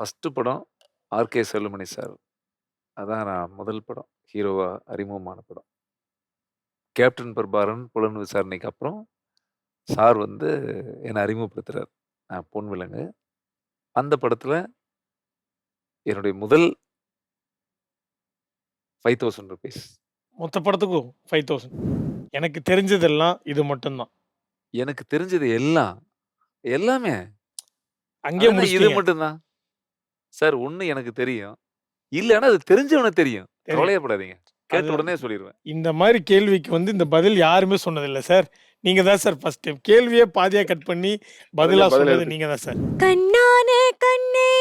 First படம் RK Sellumani sir. அதான் நான் முதல் படம். ஹீரோவா அறிமுகமான படம். கேப்டன் பிரபாரன் புலன் விசாரணைக்கு அப்புறம் சார் வந்து என்ன அறிமுகப்படுத்துறாரு. பொன் விலங்கு. அந்த படத்துல என்னுடைய முதல் ₹5000. மொத்த படத்துக்கும் 5000. எனக்கு தெரிஞ்சதெல்லாம் இது மட்டும் தான். எனக்கு தெரிஞ்சது எல்லாம், எல்லாமே. அங்கேயே ஆனா இது முடிச்சிட்டீங்க. மட்டும் தான். சார் ஒண்ணு எனக்கு தெரியும். இல்லன்னா அது தெரிஞ்சவனுக்கு தெரியும். தெரியும். கவலையப்படாதீங்க. கேட்ட அது உடனே சொல்லிருவேன். இந்த மாரி கேள்விக்கு வந்து இந்த பதில் யாருமே சொன்னதில்ல சார். நீங்க தான் சார் ஃபர்ஸ்ட் டைம். கேள்வியே பாதியா கட் பண்ணி பதிலா பதில் சொன்னது எடுத்து நீங்க தான் சார். கண்ணான கண்ணே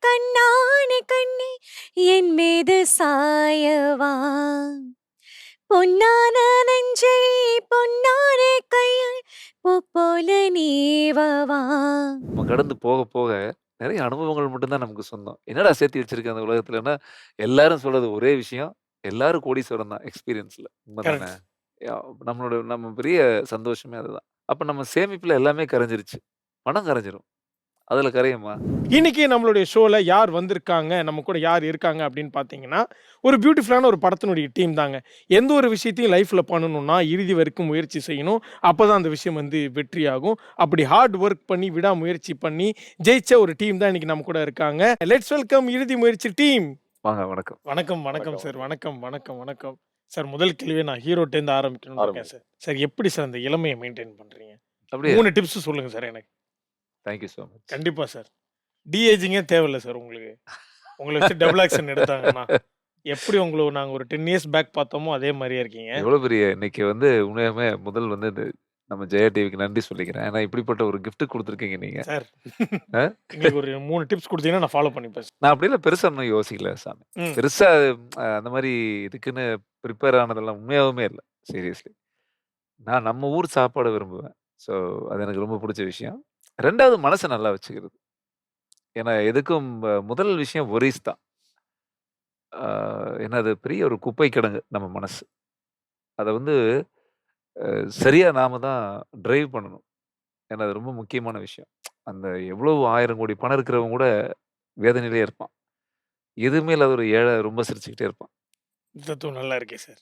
கண்ணான கண்ணே என் மீது சாயவா பொன்னான நெஞ்சை பொன்னான கையால் பூ போல நீவவா. நம்ம கடந்து போக போக நெறைய அனுபவங்கள் மட்டும் தான் நமக்கு சொந்தம். என்னடா சேர்த்து வச்சிருக்க அந்த உலகத்துலன்னா, எல்லாரும் சொல்றது ஒரே விஷயம். எல்லாரும் கோடீஸ்வரன் தான் எக்ஸ்பீரியன்ஸ்ல. உண்மதானே? கரெக்ட். யா நம்ம பெரிய சந்தோஷமே அதுதான். அப்ப நம்ம சேமிப்புல எல்லாமே கரைஞ்சிருச்சு. பணம் கரைஞ்சிரும். அதுல கரையுமா? இன்னைக்கு நம்மளுடைய ஷோல யார் வந்திருக்காங்க, நம்ம கூட யார் இருக்காங்க அப்படின்னு பார்த்தீங்கன்னா, ஒரு பியூட்டிஃபுல்லான ஒரு படத்தினுடைய டீம் தாங்க. எந்த ஒரு விஷயத்தையும் லைஃப்ல பண்ணணும்னா, இறுதி வரைக்கும் முயற்சி செய்யணும். அப்பதான் அந்த விஷயம் வந்து வெற்றியாகும். அப்படி ஹார்ட் ஒர்க் பண்ணி, விடாமுயற்சி பண்ணி ஜெயிச்ச ஒரு டீம் தான் இன்னைக்கு நம்ம கூட இருக்காங்க. லெட்ஸ் வெல்கம் இறுதி முயற்சி டீம். வாங்க வணக்கம். வணக்கம், வணக்கம் சார். வணக்கம், வணக்கம், வணக்கம். சார் முதல் கேள்வியே நான் ஹீரோட்டேருந்து ஆரம்பிக்கணும்னு இருக்கேன் சார். சார் எப்படி சார் அந்த இளமைய மெயின்டெயின் பண்றீங்க? அப்படியே 3 டிப்ஸ் சொல்லுங்க சார் எனக்கு. Thank you so much. கண்டிப்பா சார். ஏஜிங்கே தேவையில்ல சார் உங்களுக்கு. உங்கள வச்சு டபுள் ஆக்ஷன் எடுத்தாங்கன்னா, எப்படி உங்கள நாங்க ஒரு 10 இயர்ஸ் பேக் பார்த்தோமோ, அதே மாரியே இருக்கீங்க. எவ்வளவு பெரிய இன்னைக்கு வந்து உண்மையாலுமே முதல் வந்து இந்த நம்ம ஜெயா டிவிக்கு நன்றி சொல்லிக்கிறேன். ஏன்னா இப்படிப்பட்ட ஒரு கிஃப்ட் குடுத்துருக்கீங்க நீங்க. சார், அ எங்களுக்கு ஒரு 3 டிப்ஸ் குடுத்தீங்கன்னா நான் ஃபாலோ பண்ணிப்பேன் சார். நான் அப்படிலாம் பெருசா இன்னும் யோசிக்கல சாமி. ம். பெருசா அந்த மாரி இதுக்குன்னு ப்ரிப்பேர் ஆனதெல்லாம் உண்மையாவுமே இல்ல. சீரியஸ்லி. நான் நம்ம ஊர் சாப்பாட விரும்புவேன். ஸோ அது எனக்கு ரொம்ப புடிச்ச விஷயம். 2வது மனச நல்லா வச்சுக்கிறது. ஏன்னா எதுக்கும் முதல் விஷயம் வொரீஸ் தான். ஆ ஏன்னா அது பெரிய ஒரு குப்பை கிடங்கு நம்ம மனசு. அத வந்து சரியா நாம தான் டிரைவ் பண்ணணும். ஏன்னா அது ரொம்ப முக்கியமான விஷயம். அந்த எவ்வளவு 1000 கோடி பணம் இருக்கிறவன் கூட வேதனையிலே இருப்பான். எதுவுமே இல்லாத ஒரு ஏழை ரொம்ப சிரிச்சுக்கிட்டே இருப்பான். தத்துவம் நல்லா இருக்கே சார்.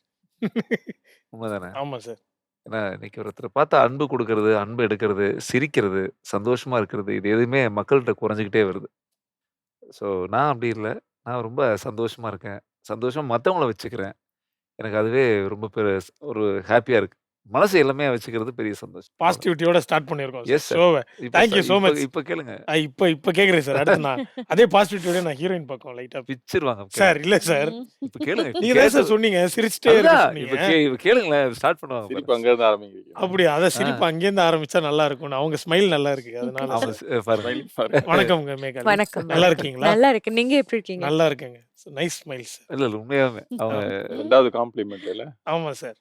உண்மதானே? ஆமா சார். ஏன்னா இன்னைக்கு ஒருத்தர பார்த்தா அன்பு குடுக்கறது, அன்பு எடுக்கிறது, சிரிக்கிறது, சந்தோஷமா இருக்கிறது, இது எதுவுமே மக்கள்ட்ட குறைஞ்சுகிட்டே வருது. ஸோ நான் அப்படி இல்ல. நான் ரொம்ப சந்தோஷமா இருக்கேன். சந்தோஷமா மத்தவங்கள வச்சுக்கிறேன். எனக்கு அதுவே ரொம்ப ஒரு ஹேப்பியா இருக்கு. மனச எளிமையா வச்சுக்கிறது பெரிய சந்தோஷம். அவ்வளதான். பாசிட்டிவிட்டியோட ஸ்டார்ட் பண்ணியிருக்கோம் சார் எஸ் சார். ஷோவ. இப்ப தேங்க் யூ சோ இப்ப மச். இப்ப கேளுங்க. இப்ப கேட்கிறேன் சார். அடுத்து நான் அதே பாசிட்டிவிட்டியோட நான் ஹீரோயின் பக்கம் லைட்டா பிச்சிருவாங்க. சார் இல்ல சார். இப்ப கேளுங்க. நீங்க தான் சார் சொன்னீங்க. சிரிச்சிட்டே இருக்க அதுதான். சொன்னீங்க. இப்ப கேளுங்களேன். ஸ்டார்ட் பண்ணுவாங்க சிரிப்பு பாருங்க. அங்க இருந்து ஆரம்பிக்கிறீங்க. அப்படியா? அத ஆ. சிரிப்பு அங்கேருந்து ஆரம்பிச்சா நல்லா இருக்கும்னு. அவங்க ஸ்மைல் நல்லா இருக்கு. அதனால அவங்க சார். பாருங்க. Smile பாருங்க. வணக்கம்ங்க மேகா. வணக்கம் நல்லா வணக்கம். இருக்கீங்களா? நல்லா இருக்கு. நீங்க எப்படி இருக்கீங்க? நல்லா இருக்கேங்க. Nice smile sir. இல்ல, இல்ல உண்மையாலுமே. அவங்க 2வது காம்ப்ளிமெண்ட் இல்ல. ஆமா சார்.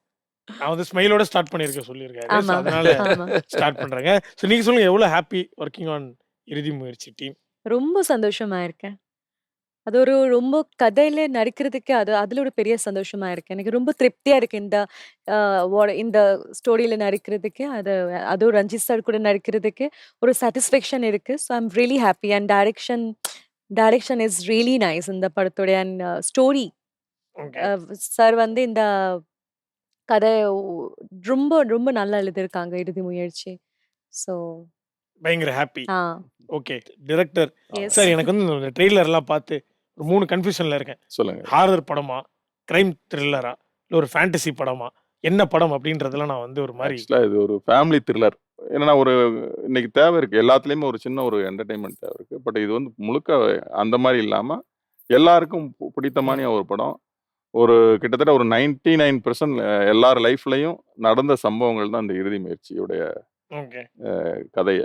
நான் வந்து ஸ்மைலோட ஸ்டார்ட் பண்ணியிருக்கேன் சொல்லியிருக்காரு. ஸோ ஆமா அதனால ஆமா. ஸ்டார்ட் பண்றேங்க. ஸோ நீங்க சொல்லுங்க எவ்வளோ ஹாப்பி ஒர்க்கிங் ஆன் இறுதி முயற்சி டீம்? ரொம்ப சந்தோஷமா இருக்கேன். அது ஒரு ரொம்ப கதையில நடிக்கிறதுக்கு அதுல ஒரு பெரிய சந்தோஷமா இருக்கு. எனக்கு ரொம்ப திருப்தியா இருக்கு அ இந்த ஸ்டோரியில நடிக்கிறதுக்கு. அதுவும் ரஞ்சித் சார் கூட நடிக்கிறதுக்கு ஒரு சாட்டிஸ்ஃபேக்ஷன் இருக்கு. So I am really happy and direction is really nice இந்த படத்தோட அண்ட் ஸ்டோரி ஓகே. சார் வந்து இந்த கதை ரொம்ப ரொம்ப நல்லா எழுதியிருக்காங்க இறுதி முயற்சி. ஸோ பயங்கர happy. Ah okay. Director yes. Sir எனக்கு வந்து இந்த ட்ரெய்லர்லாம் பார்த்து ஒரு 3 கன்ஃப்யூஷன்ல இருக்கேன். சொல்லுங்க. ஹாரர் படமா? கிரைம் த்ரில்லரா? இல்ல ஒரு ஃபேண்டசி படமா? என்ன படம் அப்படின்றதெல்லாம் நான் வந்து ஒரு மாரி ஆக்சுவலா இது ஒரு ஃபேமிலி த்ரில்லர். என்னன்னா ஒரு இன்னைக்கு தேவை இருக்கு. எல்லாத்துலயுமே ஒரு சின்ன ஒரு என்டர்டெயின்மென்ட் தேவை இருக்கு. பட் இது வந்து முழுக்க அந்த மாரி இல்லாம எல்லாருக்கும் பிடித்தமான ஒரு படம். ஒரு கிட்டத்தட்ட ஒரு 99% எல்லார் லைஃப்லயும் நடந்த சம்பவங்கள் தான் இந்த இறுதி முயற்சியுடைய ஓகே. கதைய.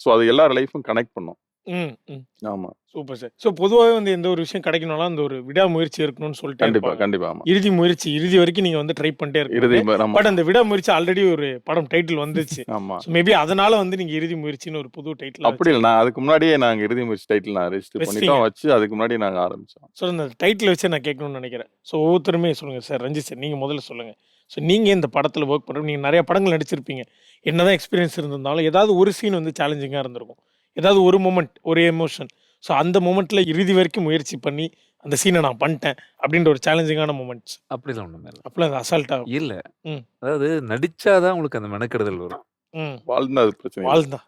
ஸோ அது எல்லார் லைஃப்பும் கனெக்ட் பண்ணும். ம். ம். ஆமா. Super sir. ஸோ பொதுவாவே வந்து எந்த ஒரு விஷயம் கிடைக்கணும்னா அந்த ஒரு விடாமுயற்சி இருக்கணும்னு சொல்லிட்டே கண்டிப்பா, இருப்பாங்க. கண்டிப்பா. ஆமா. இறுதி முயற்சி இறுதி வரைக்கும் நீங்க வந்து ட்ரை பண்ணிட்டே இறுதி இருக்கீங்க. ஆமா. பட் அந்த விடாமுயற்சி ஆல்ரெடி ஒரு படம் டைட்டில் வந்துச்சு. ஆமா. ஸோ மேபி அதனால வந்து நீங்க இறுதி முயற்சின்னு ஒரு புது டைட்டில் அப்படி இல்ல. நான் அதுக்கு முன்னாடியே நாங்க இறுதி முயற்சி டைட்டில் நான் ரெஜிஸ்டர் வச்சிட்டீங்க. பண்ணிட்டோம். வச்சு அதுக்கு முன்னாடி நாங்க ஆரம்பிச்சோம். ஸோ அந்த டைட்டில் வச்சே நான் கேட்கணும்னு நினைக்கிறேன். ஸோ ஒவ்வொருத்தருமே சொல்லுங்க சார். ரஞ்சித் சார் நீங்க முதல்ல சொல்லுங்க. ஸோ நீங்க இந்த படத்துல ஒர்க் பண்றப்ப நீங்க நிறைய படங்கள் நடிச்சிருப்பீங்க. என்னதான் எக்ஸ்பீரியன்ஸ் இருந்திருந்தாலும் ஏதாவது ஒரு சீன் வந்து சேலஞ்சிங்கா இருந்திருக்கும். ஏதாவது ஒரு மொமெண்ட், ஒரு எமோஷன். ஸோ அந்த மொமெண்ட்ல இறுதி வரைக்கும் முயற்சி பண்ணி அந்த சீனை நான் பண்ணிட்டேன் அப்படின்ற ஒரு சேலஞ்சிங்கான மொமெண்ட்ஸ். அப்படிலாம் ஒண்ணுமே இல்ல. அப்பலாம் அது அசால்ட்டா. இல்ல. ம். அதாவது நடிச்சா தான் உங்களுக்கு அந்த மெனக்கெடுதல் வரும். ம். வாழ்ந்தா அது பிரச்சனை இல்ல. வாழ்ந்தா.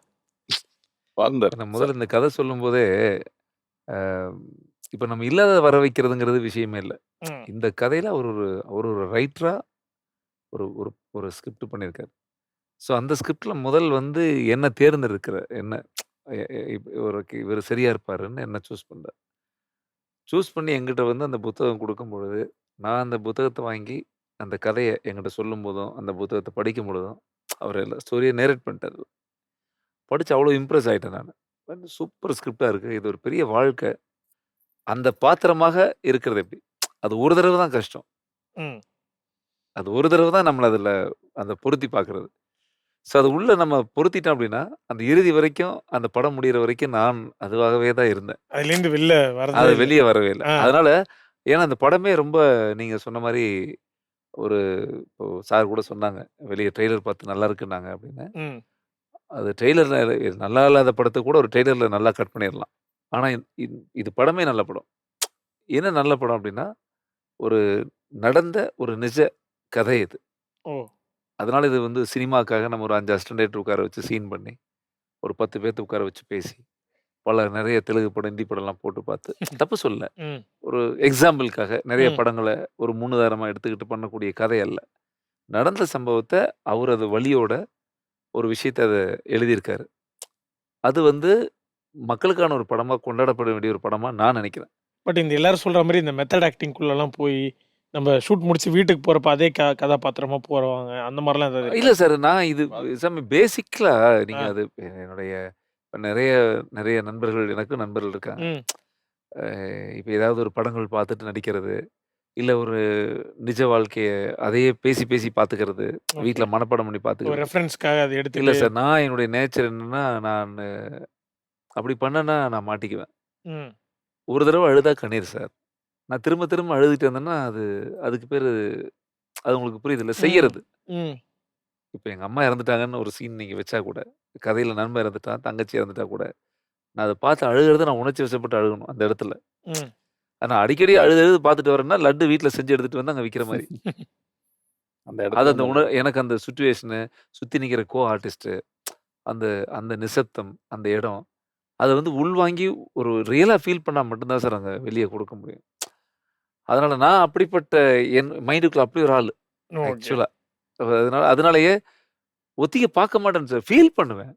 வாழ்ந்தார். நான் முதல்ல இந்த கதை சொல்லும்போதே, அ இப்ப நம்ம இல்லாதத வர வைக்கிறதுங்கிறது விஷயமே இல்ல. ம். இந்த கதையில அவர் ஒரு ரைட்டரா ஒரு ஒரு ஒரு ஸ்கிரிப்ட் பண்ணியிருக்காரு. ஸோ அந்த ஸ்கிரிப்ட்ல முதல் வந்து என்ன தேர்ந்தெடுக்கிற என்ன இவரு சரியா இருப்பாருன்னு என்ன சூஸ் பண்றாரு. சூஸ் பண்ணி என்கிட்ட வந்து அந்த புத்தகம் குடுக்கும்பொழுது, நான் அந்த புத்தகத்த வாங்கி, அந்த கதைய என்கிட்ட சொல்லும்போதும், அந்த புத்தகத்த படிக்கும் பொழுதும், அவரு எல்லா ஸ்டோரிய நேரேட் பண்ணிட்டாரு. படிச்சு அவ்வளோ இம்ப்ரெஸ் ஆயிட்டேன் நானு. சூப்பர் ஸ்கிரிப்ட்டா இருக்கு. இது ஒரு பெரிய வாழ்க்கை. அந்த பாத்திரமாக இருக்கிறது எப்படி? அது ஒரு தடவ தான் கஷ்டம். ம். அது ஒரு தடவ தான் நம்மள அதுல அந்த பொருத்தி பார்க்குறது. ஸோ அது உள்ள நம்ம பொருத்திட்டோம் அப்படின்னா, அந்த இறுதி வரைக்கும், அந்த படம் முடியிற வரைக்கும் நான் அதுவாகவே தான் இருந்தேன். அதுலேருந்து வெளில வரதே அது இல்ல. வெளிய வரவே இல்ல. ஆ. அதனால ஏன்னா அந்த படமே ரொம்ப நீங்க சொன்ன மாரி ஒரு இப்போ சார் கூட சொன்னாங்க. வெளிய ட்ரெய்லர் பார்த்து நல்லா இருக்குன்னாங்க அப்படின்னு. ம். அது ட்ரெய்லர்ல நல்லா இல்லாத படத்த கூட ஒரு ட்ரெய்லர்ல நல்லா கட் பண்ணிறலாம். ஆனா இது படமே நல்ல படம். என்ன நல்ல படம் அப்படின்னா, ஒரு நடந்த ஒரு நிஜ கதை இது. ஓ! அதனால இது வந்து சினிமாக்காக நம்ம ஒரு 5 அசிஸ்டன்ட் டைரக்டர் உட்கார வச்சு சீன் பண்ணி, ஒரு 10 பேத்த உட்கார வச்சு பேசி, நெறைய தெலுங்கு படம், ஹிந்தி படம்லாம் போட்டு பார்த்து தப்பு சொல்லல. ம். ஒரு எக்ஸாம்பிள்க்காக நெறைய ம். படங்கள ஒரு முன்னுதாரணமா எடுத்துக்கிட்டு பண்ணக்கூடிய கதை அல்ல. நடந்த சம்பவத்த அவரு அது வலியோட ஒரு விஷயத்த எழுதியிருக்காரு. அது வந்து மக்களுக்கான ஒரு படமா கொண்டாடப்பட வேண்டிய ஒரு படமா நான் நெனைக்கிறேன். பட் இந்த எல்லாரும் சொல்ற மாரி இந்த மெத்தட் ஆக்டிங்குள்ளலாம் போய், நம்ம ஷூட் முடிச்சு வீட்டுக்கு போறப்ப அதே கதாபாத்திரமா போறவாங்க. அந்த மாரிலாம் ஏதாவது இல்ல இருக்கா? சார். நான் இது சாமி பேசிக்கலா நீங்க ஆ. அது என்னுடைய நெறைய நெறைய நண்பர்கள் எனக்கும் நண்பர்கள் இருக்காங்க. ம். அ இப்ப ஏதாவது ஒரு படங்கள் பார்த்துட்டு நடிக்கிறது, இல்ல ஒரு நிஜ வாழ்க்கைய அதையே பேசி பேசி பார்த்துக்கிறது, ஓகே. வீட்ல மனப்பாடம் பண்ணி ஒரு பார்த்துக்கிறது. ரெஃபரன்ஸ்க்காக அத இல்ல எடுத்துட்டு. சார். நான் என்னுடைய நேச்சர் என்னன்னா, நானு அப்படி பண்ணேன்னா நான் மாட்டிக்குவேன். ம். ஒரு தடவ அழுதா கண்ணீர் சார். நான் திரும்ப திரும்ப அழுதுட்டு இருந்தேன்னா, அதுக்கு பேரு அது உங்களுக்கு புரியுதுல்ல? ம். செய்யறது. ம். இப்ப எங்க அம்மா இறந்துட்டாங்கன்னு ஒரு சீன் நீங்க வச்சா கூட, கதையில நண்பன் இறந்துட்டான், தங்கச்சி இறந்துட்டா கூட, நான் அத பார்த்து அழுகுறத நான் உணர்ச்சி வசப்பட்டு அழுகணும் அந்த இடத்துல. ம். ஆனா அடிக்கடி அழுது அழுது பார்த்துட்டு வரேன்னா, லட்டு வீட்ல செஞ்சு எடுத்துட்டு வந்து அங்க விக்கிற மாரி. அந்த அது இடத்துல அந்த வந்து எனக்கு அந்த சிச்சுவேஷனு, சுத்தி நிக்கிற ஆர்டிஸ்ட்டு, அந்த அந்த நிசப்தம், அந்த இடம், அத வந்து உள்வாங்கி ஒரு ரியலா ஃபீல் பண்ணா மட்டும் தான் சார் அங்க வெளிய குடுக்க முடியும். அதனால நான் அப்படிப்பட்ட என் மைண்டுக்குள்ள அப்படி ஒரு ஆளு ஓகே. ஆக்சுவலா. அதனாலயே ஒத்திக பார்க்க மாட்டேன் சார். ஃபீல் பண்ணுவேன்.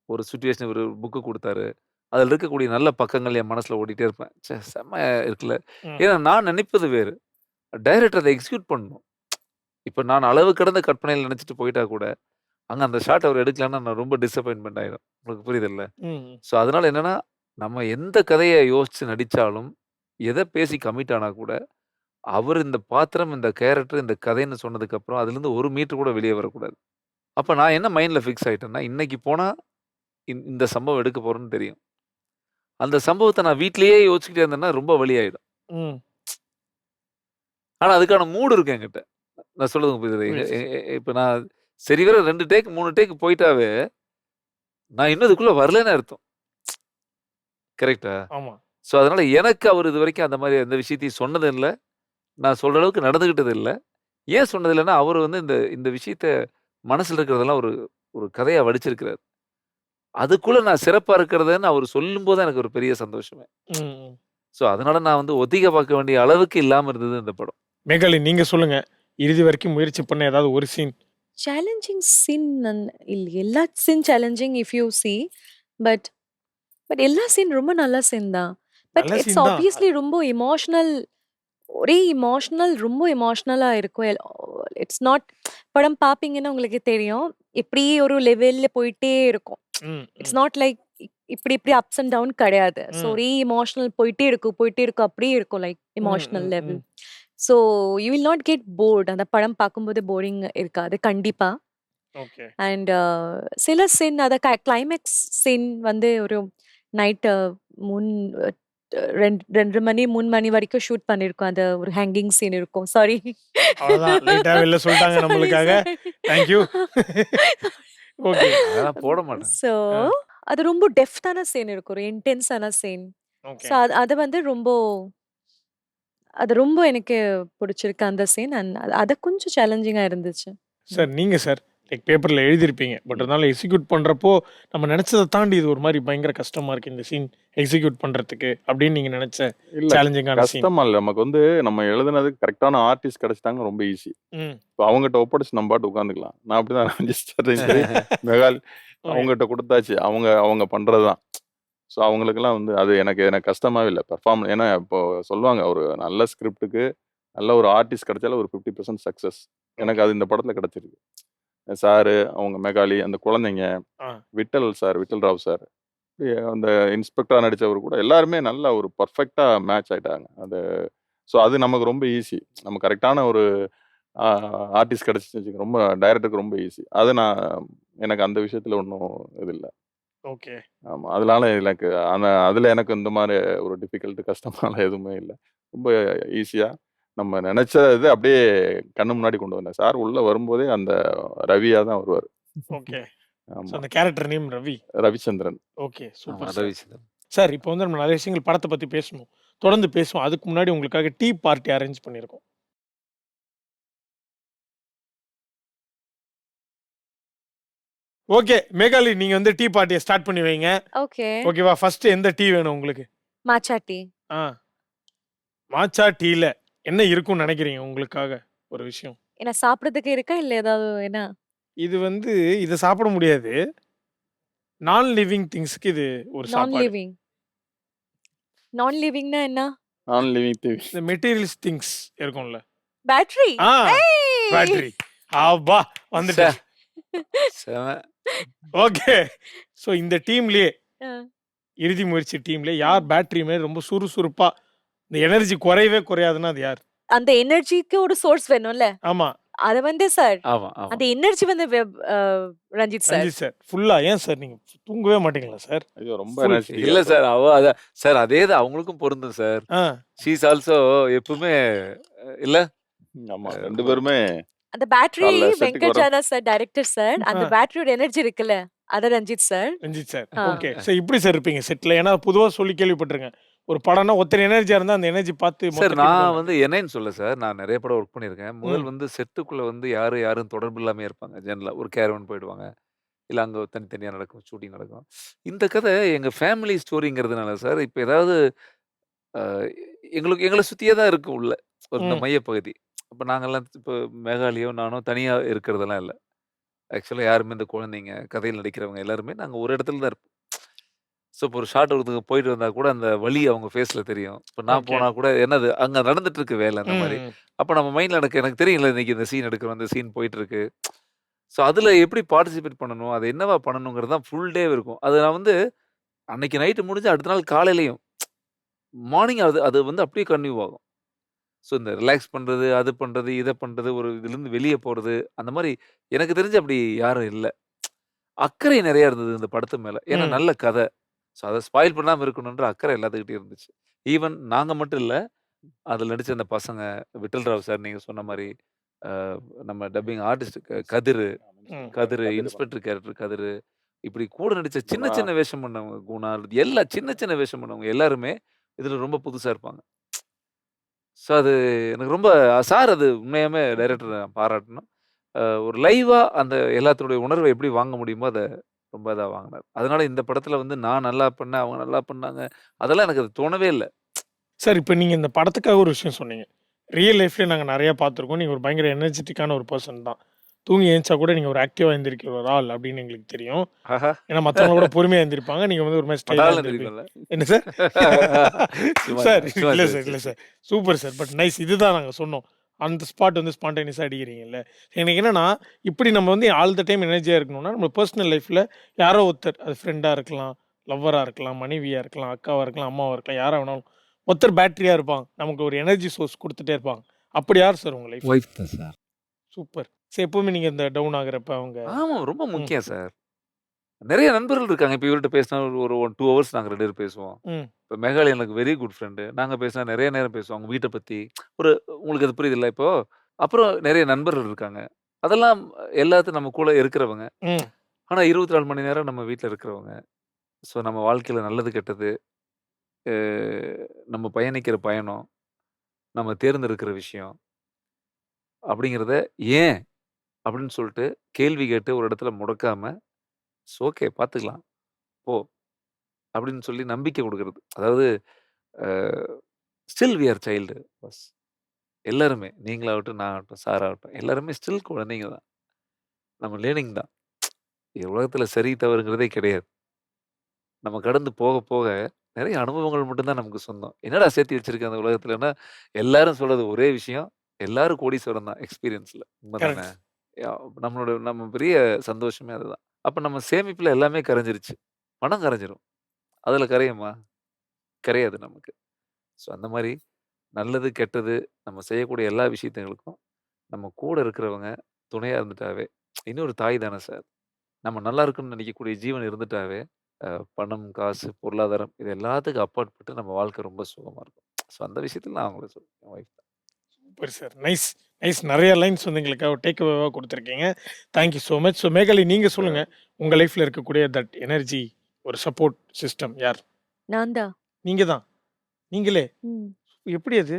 ஒரு சிச்சுவேஷன் ஒரு புக்கு குடுத்தாரு. அதுல இருக்கக்கூடிய நல்ல பக்கங்கள் என் மனசுல ஓடிட்டே இருப்பேன். ச்சே! செம்மையா இருக்குல்ல. ம். ஏன்னா நான் நினைப்பது வேறு. டைரக்டர் அத எக்ஸிக்யூட் பண்ணணும். இப்ப நான் அளவு கடந்த கற்பனையில நினைச்சுட்டு போயிட்டா கூட, அங்க அந்த ஷாட் அவர் எடுக்கலன்னா நான் ரொம்ப டிசப்பாயின்ட்மென்ட் ஆயிரும். உங்களுக்கு புரியுதுல்ல? ம். ஸோ அதனால என்னன்னா, நம்ம எந்த கதைய யோசிச்சு நடிச்சாலும், எத பேசி கமிட் ஆனா கூட, அவரு இந்த பாத்திரம், இந்த கேரக்டர், இந்த கதைன்னு சொன்னதுக்கப்புறம், அதுலருந்து 1 மீட்டர் கூட வெளிய வரக்கூடாது. அப்ப நான் என்ன மைண்ட்ல ஃபிக்ஸ் ஆயிட்டேன்னா, இன்னைக்கு போனா இந்த சம்பவம் எடுக்க போறேன்னு தெரியும். அந்த சம்பவத்த நான் வீட்லயே யோசிச்சுக்கிட்டே இருந்தேன்னா, ரொம்ப வலியாயிடும். ம். ஆனா அதுக்கான மூடு இருக்கு என்கிட்ட. நான் சொல்றது உங்களுக்கு புரியுதா? எங்க புரியுது. எ எ இப்ப நான் சரிவர 2 டேக், 3 டேக் போயிட்டாவே, நான் இன்னும் இதுக்குள்ள வரலன்னு அர்த்தம். கரெக்ட்டா? ஆமா. ஸோ அதனால எனக்கு அவரு இதுவரைக்கும் அந்த மாரி எந்த விஷயத்தையும் சொன்னதும் இல்ல. நான் சொல்ற அளவுக்கு நடந்துக்கிட்டது இல்ல. ஏன் சொன்னது இல்லன்னா, அவரு வந்து இந்த இந்த விஷயத்த மனசுல இருக்கிறதெல்லாம் ஒரு ஒரு கதையா வடிச்சிருக்கிறாரு. அதுக்குள்ள நான் சிறப்பா இருக்கிறதுன்னு அவரு சொல்லும்போது தான் எனக்கு ஒரு பெரிய சந்தோஷமே. ம். ஸோ அதனால நான் வந்து ஒத்திகை பார்க்க வேண்டிய அளவுக்கு இல்லாம இருந்தது இந்த படம். மேகாலி நீங்க சொல்லுங்க. இறுதி வரைக்கும் முயற்சி பண்ண ஏதாவது ஒரு சீன். சேலஞ்சிங் சீன் இல்ல எல்லா scene challenging if you see. But but எல்லா சீன் ரொம்ப நல்ல சீன் தான். பட் நல்ல இட்ஸ் சீன் தான். ஆப்வியஸ்லி ரொம்ப எமோஷனல். ஒரே எமோஷனல் ரொம்ப எமோஷனலா இருக்கும். இட்ஸ் நாட் படம் பார்ப்பீங்கன்னா உங்களுக்கு தெரியும். இப்படி ஒரு லெவல்ல போயிட்டே இருக்கும். ம். இட்ஸ் ம். நாட் லைக் இப்படி இப்படி அப்ஸ் அண்ட் டவுன் கிடையாது. ஸோ ம். ஒரே எமோஷனல் போயிட்டே இருக்கும் போயிட்டே இருக்கும் அப்படியே இருக்கும் லைக் ம். எமோஷனல் ம். லெவல். ம். So you will not get board. அந்த படம் பார்க்கும்போது போரிங் இருக்காது கண்டிப்பா. ஓகே. அண்ட் சில சீன் அத கிளைமேக்ஸ் சீன் வந்து ஒரு நைட் முன் 2 மணி 3 மணி வரைக்கும் ஷூட் பண்ணியிருக்கோம். அந்த ஒரு ஹேங்கிங் சீன் இருக்கும். சாரி. அவ்வளோதான். லைட்டா வெளில சொல்லிட்டாங்க சாரி நம்மளுக்காக. சாரி. Thank you. ஓகே. அதெல்லாம் போட மாட்டேன். ஸோ ஆ. அது ரொம்ப டெப்த்தான சீன் இருக்கும். ஒரு இன்டென்ஸான சீன். ஓகே. ஸோ அது வந்து அது ரொம்ப எனக்கு பிடிச்சிருக்கு அந்த சீன். அண்ட் அது கொஞ்சம் சேலஞ்சிங்கா இருந்துச்சு. சார் நீங்க சார் லைக் பேப்பர்ல எழுதியிருப்பீங்க. பட் இருந்தாலும் எக்ஸிக்யூட் பண்றப்போ நம்ம நினைச்சத தாண்டி இது ஒரு மாரி பயங்கர கஷ்டமா இருக்கு இந்த சீன் எக்ஸிக்யூட் பண்றதுக்கு அப்படின்னு நீங்க நினைச்ச இல்ல சேலஞ்சிங்கான சீன். கஷ்டமா இல்ல. நமக்கு வந்து நம்ம எழுதுனதுக்கு கரெக்டான ஆர்டிஸ்ட் கிடைச்சிட்டாங்க ரொம்ப ஈஸி. ம். இப்போ அவங்ககிட்ட ஒப்படைச்சு நம்ம பாட்டு உட்காந்துக்கலாம். நான் அப்படிதான் ரஞ்சித் சரி மெகால் ஓகே. அவங்ககிட்ட கொடுத்தாச்சு. அவங்க அவங்க பண்றதுதான். ஸோ அவங்களுக்கெல்லாம் வந்து அது எனக்கு எனக்கு கஷ்டமாவே இல்லை பெர்ஃபார்ம். ஏன்னா இப்போ சொல்லுவாங்க ஒரு நல்ல ஸ்கிரிப்டுக்கு நல்ல ஒரு ஆர்டிஸ்ட் கிடைச்சாலும் ஒரு 50% சக்ஸஸ். எனக்கு ஓகே. அது இந்த படத்துல கிடைச்சிருக்கு. சாரு, அவங்க மெகாலி, அந்த குழந்தைங்க, ஆ. விட்டல் சார், விட்டல் ராவ் சார், அந்த இன்ஸ்பெக்டரா நடிச்சவர் கூட எல்லாருமே நல்ல ஒரு பர்ஃபெக்ட்டா மேட்ச் ஆயிட்டாங்க. அது ஸோ அது நமக்கு ரொம்ப ஈஸி. நம்ம கரெக்ட்டான ஒரு ஆ ஆர்டிஸ்ட் கிடைச்சுச்சுன்னு வச்சுக்கங்க, ரொம்ப டைரக்டருக்கு ரொம்ப ஈஸி. அது நான் எனக்கு அந்த விஷயத்துல ஒண்ணும் இது இல்ல. ஓகே. ஆமா. அதனால எனக்கு அதுல எனக்கு இந்த மாரி ஒரு டிஃபிகல்ட் கஷ்டமாலாம் எதுவுமே இல்ல. ரொம்ப ஈஸியா நம்ம நெனச்ச இது அப்படியே கண்ணு முன்னாடி கொண்டு வந்தேன். சார் உள்ள வரும்போதே அந்த ரவியா தான் வருவாரு. ஓகே. ஸோ ஆமா. அந்த character name Ravi. Ravichandran. Okay. ஆமா, சூப்பர் சார். ரவிச்சந்திரன். சார் இப்போ வந்து நம்ம நிறைய விஷயங்கள் படத்தை பத்தி பேசணும். தொடர்ந்து பேசுவோம். அதுக்கு முன்னாடி உங்களுக்காக டீ பார்ட்டி அரேஞ்ச் பண்ணியிருக்கோம். ஓகே. மேகாலி நீங்க வந்து டீ பார்ட்டிய ஸ்டார்ட் பண்ணி வைங்க. ஓகே. ஓகேவா? ஃபர்ஸ்ட் எந்த டீ வேணும் உங்களுக்கு? மாச்சா டீ. ஆ. மாச்சா டீல என்ன இருக்கும்னு நினைக்கிறீங்க உங்களுக்காக ஒரு விஷயம்? என்ன சாப்பிடுறதுக்கு இருக்கா? இல்ல ஏதாவது என்ன? இது வந்து இத சாப்பிட முடியாது. நான் லிவிங் திங்ஸ்க்கு இது ஒரு நான் சாப்பாடு. லிவிங். நான் லிவிங்னா என்ன? நான் லிவிங் டிவி. இந்த மெட்டீரியல்ஸ் திங்ஸ் இருக்கும்ல. பேட்டரி. ஆ. ஏய்! பேட்டரி. அப்பா வந்துட்டு. செம. ஓகே. சோ இந்த டீம்லயே ஆ. இறுதி முயற்சி டீம்ல யார் பேட்டரி மாதிரி ரொம்ப சுறுசுறுப்பா இந்த எனர்ஜி குறையவே குறையாதுன்னா அது யார்? அந்த எனர்ஜிக்கு ஒரு சோர்ஸ் வேணும்ல. ஆமா. அது வந்து சார். ஆமா, ஆமா. அந்த எனர்ஜி வந்து ரஞ்சித் சார். ரஞ்சித் சார். ஃபுல்லா ஏன் சார் நீங்க தூங்கவே மாட்டீங்களா சார்? ஐயோ! ரொம்ப Full. எனர்ஜெட்டிக்கா இல்ல இருப்பாரு. சார் சார் அதேதான் அவங்களுக்கும் பொருந்தும் sir. Ah. She is also எப்பவுமே இல்ல? ஆமா. அ 2 ரொம்ப பேருமே அந்த பேட்டரி காலைல செட்டுக்கு வெங்கட் வர ஜானா சார் டைரக்டர் சார். அந்த ஆ. பேட்டரியோட எனர்ஜி இருக்குல்ல. அத ரஞ்சித் சார். ரஞ்சித் சார். ஆ. ஓகே. சோ இப்படி சார் இருப்பீங்க செட்ல. ஏன்னா பொதுவா சொல்லி கேள்விப்பட்டிருக்கேன். ஒரு படம்னா ஒருத்தர் எனர்ஜியா இருந்தா அந்த எனர்ஜி பார்த்து சார் மொத்த டீமுக்கு நான் வந்தாங்க. வந்து என்னைன்னு சொல்ல சார். நான் நெறைய படம் ஒர்க் பண்ணியிருக்கேன். முதல் ம். வந்து செட்டுக்குள்ள வந்து யாரும் தொடர்பு இல்லாமயே இருப்பாங்க. ஜெனரலா ஒரு கேரவன் போயிடுவாங்க. இல்ல அங்க தனித்தனியா நடக்கும். ஷூட்டிங் நடக்கும். இந்த கதை எங்க ஃபேமிலி ஸ்டோரிங்கிறதுனால சார், இப்ப ஏதாவது அ எங்கள சுத்தியே தான் இருக்கு உள்ள. ஒரு இந்த ம். மையப்பகுதி. அப்ப நாங்கலாம் இப்ப மேகாலியோ, நானோ தனியா இருக்கிறதெல்லாம் இல்ல. ஆக்சுவலா யாருமே இந்த குழந்தைங்க, கதையில நடிக்கிறவங்க எல்லாருமே நாங்க ஒரு இடத்துல தான் இருப்போம். ஸோ இப்போ ஒரு ஷாட் ஒருத்தங்க போயிட்டு வந்தா கூட அந்த வலி அவங்க ஃபேஸ்ல தெரியும். இப்ப நான் ஓகே. போனா கூட என்னது அங்க நடந்துட்டு இருக்கு வேலை அந்த மாரி. ம். அப்ப நம்ம மைண்ட்ல எனக்கு தெரியும்ல இன்னைக்கு இந்த சீன் எடுக்கிறோம், இந்த சீன் போயிட்டு இருக்கு. ஸோ அதுல எப்படி பார்ட்டிசிபேட் பண்ணணும்? அது என்னவா பண்ணணுங்கிறது தான் ஃபுல் டே இருக்கும். அது நான் வந்து அன்னைக்கு நைட் முடிஞ்சு அடுத்த நாள் காலையிலயும் மார்னிங் அது அது வந்து அப்படியே கன்டின்யூ ஆகும். ஸோ இந்த ரிலாக்ஸ் பண்றது, அது பண்றது, இத பண்றது, ஒரு இதுலருந்து வெளிய போறது, அந்த மாரி எனக்கு தெரிஞ்சு அப்படி யாரும் இல்ல. அக்கறை நெறைய இருந்தது இந்த படத்து மேல. ஏன்னா ம். நல்ல கதை. ஸோ அத ஸ்பாயில் பண்ணாம இருக்கணுன்ற அக்கறை எல்லாத்துக்கிட்டயும் இருந்துச்சு. ஈவன் நாங்க மட்டும் இல்ல. அதுல நடிச்ச அந்த பசங்க, விட்டல் ராவ் சார் நீங்க சொன்ன மாரி, அ நம்ம டப்பிங் ஆர்டிஸ்ட் கதிரு, ம். இன்ஸ்பெக்டர் கேரக்டர் கதிரு, இப்படி கூட நடிச்ச சின்ன குணா. சின்ன வேஷம் பண்ணவங்க, குணா, எல்லா சின்ன சின்ன வேஷம் பண்ணவங்க எல்லாருமே இதுல ரொம்ப புதுசா இருப்பாங்க. ஸோ அது எனக்கு ரொம்ப சார் அது உண்மையாலுமே டைரக்டர நான் பாராட்டணும். ஒரு லைவா அந்த எல்லாத்துடைய உணர்வ எப்படி வாங்க முடியுமோ, அத ரொம்ப இதா வாங்குனாரு. அதனால இந்த படத்துல வந்து நான் நல்லா பண்ணேன், அவங்க நல்லா பண்ணாங்க. அதெல்லாம் எனக்கு அது தோணவே இல்ல. சார் இப்ப நீங்க இந்த படத்துக்காக ஒரு விஷயம் சொன்னீங்க. ரியல் லைஃப்லயே நாங்க நெறைய பார்த்துருக்கோம். நீங்க ஒரு பயங்கர எனர்ஜெட்டிக்கான ஒரு பெர்சன் தான். தூங்கி எந்திச்சா கூட நீங்க ஒரு ஆக்டிவா எந்திரிக்கிற ஒரு ஆள் அப்படின்னு எங்களுக்கு தெரியும். ஆஹா! ஏன்னா மத்தவங்க கூட பொறுமையா எந்திரிப்பாங்க. நீங்க வந்து ஒரு மாரி ஸ்டைலா படால்னு எந்திரிப்பீங்க. எந்திரிக்கும்ல. என்ன சார்? சும்மா சார் சும்மா இல்ல சரி, சார், சரி, இல்ல சரி. Sir. Super sir. But nice. இதுதான் நாங்க சொன்னோம். ஆன் த ஸ்பாட் வந்து ஸ்பான்டேனியஸா அடிக்கிறீங்கல்ல. எனக்கு என்னன்னா, இப்படி நம்ம வந்து ஆல் த டைம் எனர்ஜியா இருக்கணும்னா, நம்ம பெர்சனல் லைஃப்ல யாரோ ஒருத்தர் அது ஃப்ரெண்டா இருக்கலாம், லவ்வரா இருக்கலாம், மனைவியா இருக்கலாம், அக்காவா இருக்கலாம், அம்மாவா இருக்கலாம், யாரா வேணாலும். ஒருத்தர் பேட்டரியா இருப்பாங்க. நமக்கு ஒரு எனர்ஜி சோர்ஸ் குடுத்துட்டே இருப்பாங்க. அப்படி யார் சார் உங்க லைஃப்ல? ஒய்ஃப் தான் சார். சூப்பர். சரி எப்பவுமே நீங்க இந்த டவுன் ஆகுறப்ப அவங்க ஆமா. ரொம்ப ம், முக்கியம் சார். நெறைய நண்பர்கள் இருக்காங்க. இப்ப இவர்ட்ட பேசினா ஒரு 2 ஹவர்ஸ் நாங்க 2 பேரும் பேசுவோம். ம். இப்ப மேகாலயா எனக்கு வெரி குட் ஃப்ரெண்டு. நாங்க பேசினா நெறைய நேரம் பேசுவோம். அவங்க வீட்ட பத்தி. ஒரு உங்களுக்கு அது புரியுதுல்ல இப்போ? அப்புறம் நெறைய நண்பர்கள் இருக்காங்க. அதெல்லாம் எல்லாத்தையும் நம்ம கூட இருக்கிறவங்க. ம். ஆனா 24 மணி நேரம் நம்ம வீட்ல இருக்கிறவங்க. ஸோ நம்ம வாழ்க்கையில நல்லது, கெட்டது, அ நம்ம பயணிக்கிற பயணம், நம்ம தேர்ந்தெடுக்கிற விஷயம் அப்படிங்கிறத ஏன் அப்படின்னு சொல்லிட்டு கேள்வி கேட்டு ஒரு இடத்துல முடக்காம, இட்ஸ் ஓகே பார்த்துக்கலாம். போ அப்படின்னு சொல்லி நம்பிக்கை குடுக்குறது. அதாவது uh still we are child boss. எல்லாருமே நீங்களாகட்டும், நான் ஆகட்டும், சார் ஆகட்டும் எல்லாருமே ஸ்டில் குழந்தைங்க தான். நம்ம லேர்னிங் தான். உலகத்துல சரி, தவறுங்கிறதே கிடையாது. நம்ம கடந்து போக போக நெறைய அனுபவங்கள் மட்டும் தான் நமக்கு சொந்தம். என்னடா சேர்த்து வச்சிருக்க அந்த உலகத்துலன்னா, எல்லாரும் சொல்றது ஒரே விஷயம். எல்லாரும் கோடீஸ்வரன் தான் எக்ஸ்பீரியன்ஸ்ல. உண்மதானே? கரெக்ட். யா நம்ம பெரிய சந்தோஷமே அதுதான். அப்ப நம்ம சேமிப்புல எல்லாமே கரைஞ்சிருச்சு. பணம் கரைஞ்சிரும். அதுல கரையுமா? கரையாது நமக்கு. ஸோ அந்த மாரி நல்லது, கெட்டது நம்ம செய்யக்கூடிய எல்லா விஷயத்துங்களுக்கும் நம்ம கூட இருக்கிறவங்க துணையா இருந்துட்டாவே, இன்னொரு தாய் தானே சார். நம்ம நல்லா இருக்குன்னு நினைக்கக்கூடிய ஜீவன் இருந்துட்டாவே, அ பணம், காசு, பொருளாதாரம் இது எல்லாத்துக்கும் அப்பாற்பட்டு நம்ம வாழ்க்கை ரொம்ப சுகமா இருக்கும். ஸோ அந்த விஷயத்துல நான் அவங்கள சொல்லுவேன். என் ஒய்ஃப் தான். Super sir. Nice, nice. நெறைய லைன்ஸ் வந்து எங்களுக்காக டேக் அவேவா குடுத்துருக்கீங்க. Thank you so much. So Megalai நீங்க சொல்லுங்க. உங்க லைஃப்ல இருக்கக்கூடிய தட் எனர்ஜி ஒரு சப்போர்ட் சிஸ்டம் யார்? நான் தான். நீங்க தான். நீங்களே. ம். எப்படி அது?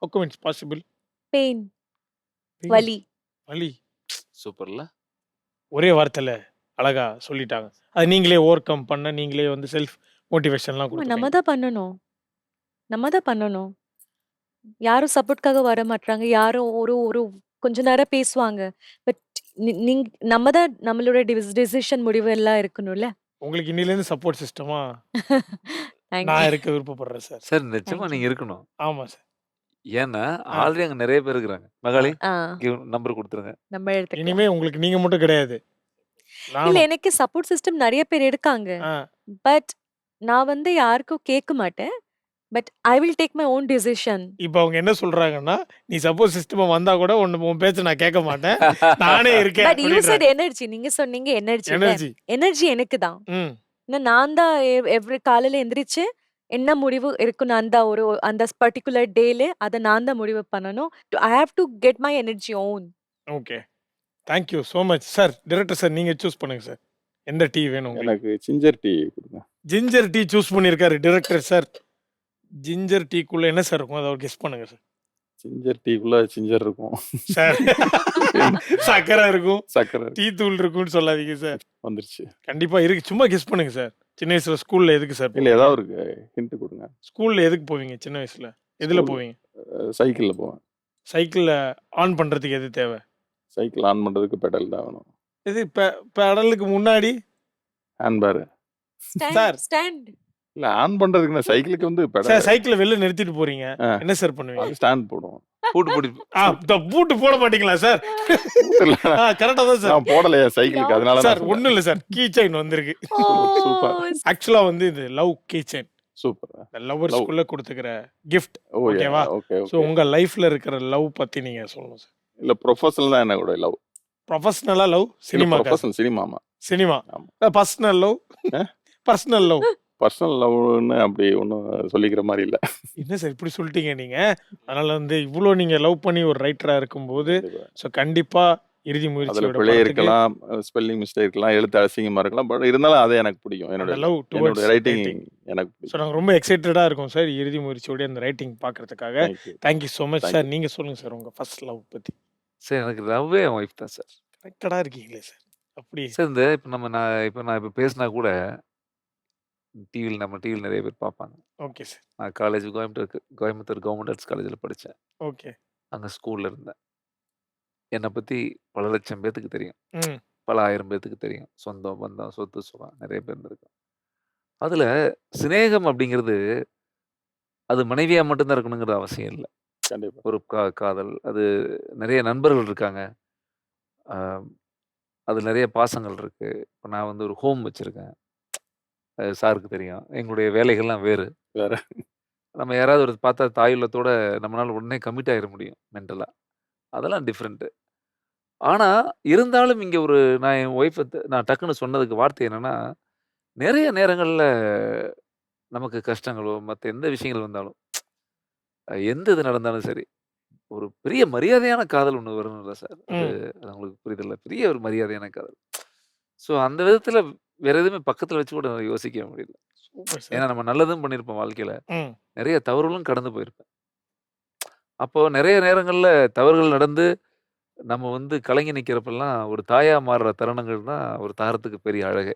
How come it's possible? Pain, pain, வலி. வலி. சூப்பர்ல. ஒரே வார்த்தையில அழகா சொல்லிட்டாங்க. அது நீங்களே ஓவர் கம் பண்ண நீங்களே வந்து செல்ஃப் மோட்டிவேஷன்லாம் ஆமா, நம்ம குடுத்துட்டீங்க. தான் பண்ணணும். நம்ம தான் பண்ணணும். யாரும் சப்போர்ட்காக வர மாட்றாங்க. யாரும் ஒரு ஒரு கொஞ்ச நேரம் பேசுவாங்க. பட் நீங் நம்ம தான் நம்மளோட டெசிஷன் முடிவு எல்லாம் இருக்கணும்ல. உங்களுக்கு இன்னிலேருந்து சப்போர்ட் சிஸ்டமா தேங்க் நான் யூ. இருக்க விருப்பப்படுறேன் சார். சார் நிச்சயமா தேங்க் யூ. நீங்க இருக்கணும். ஆமா சார். ஏன்னா, ஆ, ஆல்ரெடி அங்க நெறைய பேர் இருக்கிறாங்க. ஆ. மகாலி ஆ, நம்பர் குடுத்துருங்க. நம்ம எடுத்துக்கலாம். இனிமே உங்களுக்கு நீங்க மட்டும் கிடையாது. இல்ல, நானும். எனக்கு சப்போர்ட் சிஸ்டம் நெறைய பேர் இருக்காங்க. ஆ. பட் நான் வந்து யாருக்கும் கேட்க மாட்டேன். But I will take my own decision. இப்ப அவங்க என்ன சொல்றாங்கன்னா, "நீ சப்போஸ் சிஸ்டமா வந்தா கூட உன் பேச்ச நான் கேட்க மாட்டேன். நானே இருக்கேன்" பட் யூ அப்படின்றாங்க. Set energy. நீங்க சொன்னீங்க எனர்ஜி இல்ல. எனர்ஜி. எனர்ஜி எனக்கு தான். ம். நான் தான் எவ்ரி காலையில எந்திரிச்சு என்ன முடிவு இருக்குன்னு அந்த பர்ட்டிகுலர் டேல அத நான் தான் முடிவு பண்ணணும். I have to get my energy own. Okay. Thank you so much. Sir, director sir நீங்க சூஸ் பண்ணுங்க சார். எந்த டீ வேணும் உங்களுக்கு? எனக்கு ஜிஞ்சர் டீ குடுங்க. ஜிஞ்சர் டீ சூஸ் பண்ணியிருக்காரு டைரக்டர் சார். ஜிஞ்சர் டீக்குள்ள என்ன சார் இருக்கும்? அத ஒரு கெஸ் பண்ணுங்க சார். ஜிஞ்சர் டீக்குள்ள ஜிஞ்சர் இருக்கும். சார் சர்க்கரை இருக்கும், சர்க்கரை டீ தூள் இருக்கும்னு சொல்லாதீங்க சார். வந்துருச்சு. கண்டிப்பா இருக்கு. சும்மா கெஸ் பண்ணுங்க சார். சின்ன வயசுல ஸ்கூல்ல எதுக்கு சார் இல்ல போவீங்க? ஏதாவது ஒரு ஹிண்ட் குடுங்க. ஸ்கூல்ல எதுக்கு போவீங்க சின்ன வயசுல? எதுல ஸ்கூல் போவீங்க? சைக்கிள்ல போவேன். சைக்கிள்ல ஆன் பண்றதுக்கு எது தேவை? சைக்கிள் ஆன் பண்றதுக்கு பெடல் தான் வேணும். இது பெடலுக்கு முன்னாடி ஹேண்ட் பார். சார். ஸ்டாண்ட். இல்ல ஆன் பண்றதுக்கு நான் சைக்கிளுக்கு வந்து சார் பெடல் சைக்கிள வெளில நிறுத்திட்டு போறீங்க. ஆ. என்ன சார் பண்ணுவீங்க? அது ஸ்டாண்ட் போடுவோம். பூட்டு பூட்டி பூட்டு போட மாட்டீங்களா சார்? இல்ல, கரெக்ட்டா தான் சார். நான் போடலையா சைக்கிளுக்கு அதனால சார் நான் ஒண்ணும் இல்ல சார். கீ செயின் வந்திருக்கு. சூப்பர். ஆக்சுவலா வந்து இது லவ் கீ செயின். சூப்பர். இந்த லவ்வர்ஸ்க்குள்ள கொடுத்துக்கிற கிஃப்ட். ஓ ஓகேவா? ஓகே சோ உங்க லைஃப்ல இருக்கிற லவ் பத்தி நீங்க சொல்லணும் சார். இல்ல ப்ரொஃபஷனல் தான் என்ன கூட லவ். ப்ரொஃபஷனலா லவ், சினிமா ப்ரொஃபஷனல் சினிமாமா. சினிமா. ஆமா. Personal love. Personal love. Personal லவ்னு அப்படி ஒன்றும் சொல்லிக்கிற மாதிரி இல்ல. என்ன சார் இப்படி சொல்லிட்டீங்க நீங்க? அதனால வந்து இவ்ளோ நீங்க லவ் பண்ணி ஒரு ரைட்டரா இருக்கும்போது சோ கண்டிப்பா இறுதி அதுல முயற்சியோட பிழை படத்துக்கு இருக்கலாம், ஸ்பெல்லிங் மிஸ்டேக் இருக்கலாம், எழுத்து அசிங்கமா இருக்கலாம். பட் இருந்தாலும் அது எனக்கு பிடிக்கும். அந்த என்னோட லவ் என்னோட டுவர்ட்ஸ் ரைட்டிங் ரைட்டிங். எனக்கு ஸோ பிடிக்கும். நாங்கள் ரொம்ப எக்ஸைட்டடா இருக்கோம் சார் இறுதி முயற்சியோட அந்த ரைட்டிங் பார்க்கறதுக்காக. Thank you. Thank you so much Thank sir. நீங்க சொல்லுங்க சார் உங்க ஃபர்ஸ்ட் லவ் பத்தி. சார் எனக்கு லவ்வே என் ஒய்ஃப் தான் சார். கரெக்டடா இருக்கீங்களே சார். அப்படி சார் நான் இப்ப பேசினா கூட நம்ம டிவில நெறைய பேர் பார்ப்பாங்க. Okay sir. நான் காலேஜ் கோயம்புத்தூர் கவர்மெண்ட் ஆர்ட்ஸ் காலேஜ்ல படிச்சேன். ஓகே. அங்க ஸ்கூல்ல இருந்தேன். என்ன பத்தி பல லட்சம் பேத்துக்கு தெரியும். ம். பல 1000 பேத்துக்கு தெரியும். சொந்தம், பந்தம், சொத்து, சுகம் நெறைய பேர் இருந்திருக்கும். அதுல சிநேகம் அப்படிங்கிறது, அது மனைவியா மட்டும் தான் இருக்கணுங்கிறது அவசியம் இல்ல. கண்டிப்பா. ஒரு காதல். அது நெறைய நண்பர்கள் இருக்காங்க. அ அது நெறைய பாசங்கள் இருக்கு. இப்ப நான் வந்து ஒரு ஹோம் வச்சிருக்கேன். அது சாருக்கு தெரியும். எங்களுடைய வேலைகள்லாம் வேறு. வேற. நம்ம யாராவது ஒரு பார்த்தா தாயுள்ளத்தோட நம்மளால உடனே கமிட் ஆயிற முடியும் மென்டலா. அதெல்லாம் டிஃபரெண்ட். ஆனா, இருந்தாலும் இங்க நான் என் ஒய்ஃப நான் டக்குன்னு சொன்னதுக்கு வார்த்தை என்னன்னா, நெறைய நேரங்கள்ல நமக்கு கஷ்டங்களோ, மத்த எந்த விஷயங்கள் வந்தாலும், எந்த இது நடந்தாலும் சரி, ஒரு பெரிய மரியாதையான காதல் ஒண்ணு வரும்ல சார். அது ம். அது உங்களுக்கு புரியுதுல்ல? பெரிய ஒரு மரியாதையான காதல். ஸோ அந்த விதத்துல வேற எதுவுமே பக்கத்துல வச்சு கூட யோசிக்கவே முடியல. சூப்பர் ஏன்னா சார். நம்ம நல்லதும் பண்ணியிருப்போம் வாழ்க்கையில. ம். நெறைய தவறுகளும் கடந்து போயிருப்பேன். அப்போ நெறைய நேரங்கள்ல தவறுகள் நடந்து, நம்ம வந்து கலங்கி நிக்கிறப்பலாம், ஒரு தாயா மாறுற தருணங்கள் தான் ஒரு தாரத்துக்கு பெரிய அழகே.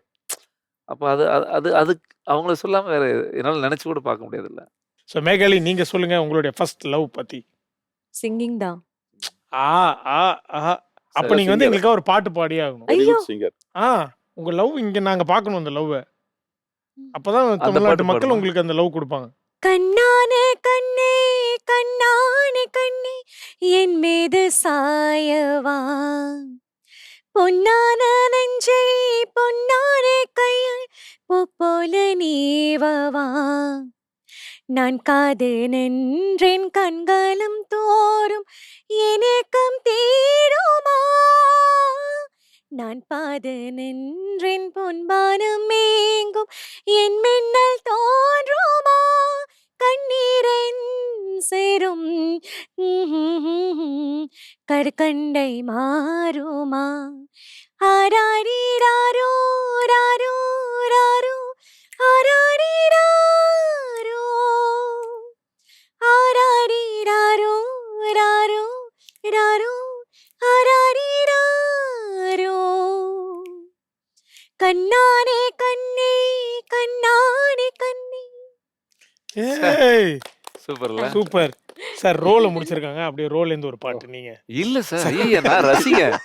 அப்ப அது அது அது அதுக் அவங்கள சொல்லாம வேற என்னால நெனச்சு கூட பார்க்க முடியாதுல்ல. ஸோ மேகாலி நீங்க சொல்லுங்க உங்களுடைய ஃபர்ஸ்ட் லவ் பத்தி. சிங்கிங் தான். ஆ, ஆ, ஆஹா. அப்ப நீங்க வந்து singer. எங்களுக்காக ஒரு பாட்டு பாடியே ஆகணும். வெரி ஐயோ! Good singer. ஆ உங்க லவ் இங்க நாங்க பார்க்கணும் அந்த லவ்வ. அப்பதான் அந்த தமிழ்நாட்டு பாட்டு மக்கள் பாடுமா? உங்களுக்கு அந்த லவ் குடுப்பாங்க. கண்ணான கண்ணே கண்ணான கண்ணே என் மீது சாயவா பொன்னான நெஞ்சை பொன்னான கையால் பூ போல நீவவா நான் காது நின்றேன் கண்களும் தோறும் எனக்கம் தீருமா நான் பாது நின்றேன் பொன்பானம் மேங்கும் என் மின்னல் தோன்றுமா கண்ணீரன் சேரும் கற்கண்டை மாறுமா ஆராரிராரோ ராரோ ராரோ ஆராரிராரோ ஆராரிராரோ ராரோ ராரோ ஆராரிராரோ கண்ணானே கண்ணே கண்ணானே கண்ணே ஏய் சூப்பர்ல. சூப்பர். சார் ரோல முடிச்சிருக்காங்க. அப்படியே ரோல்ல இருந்து ஒரு பாட்டு நீங்க. இல்ல சார். ஐயய்ய! நான் ரசிகன்.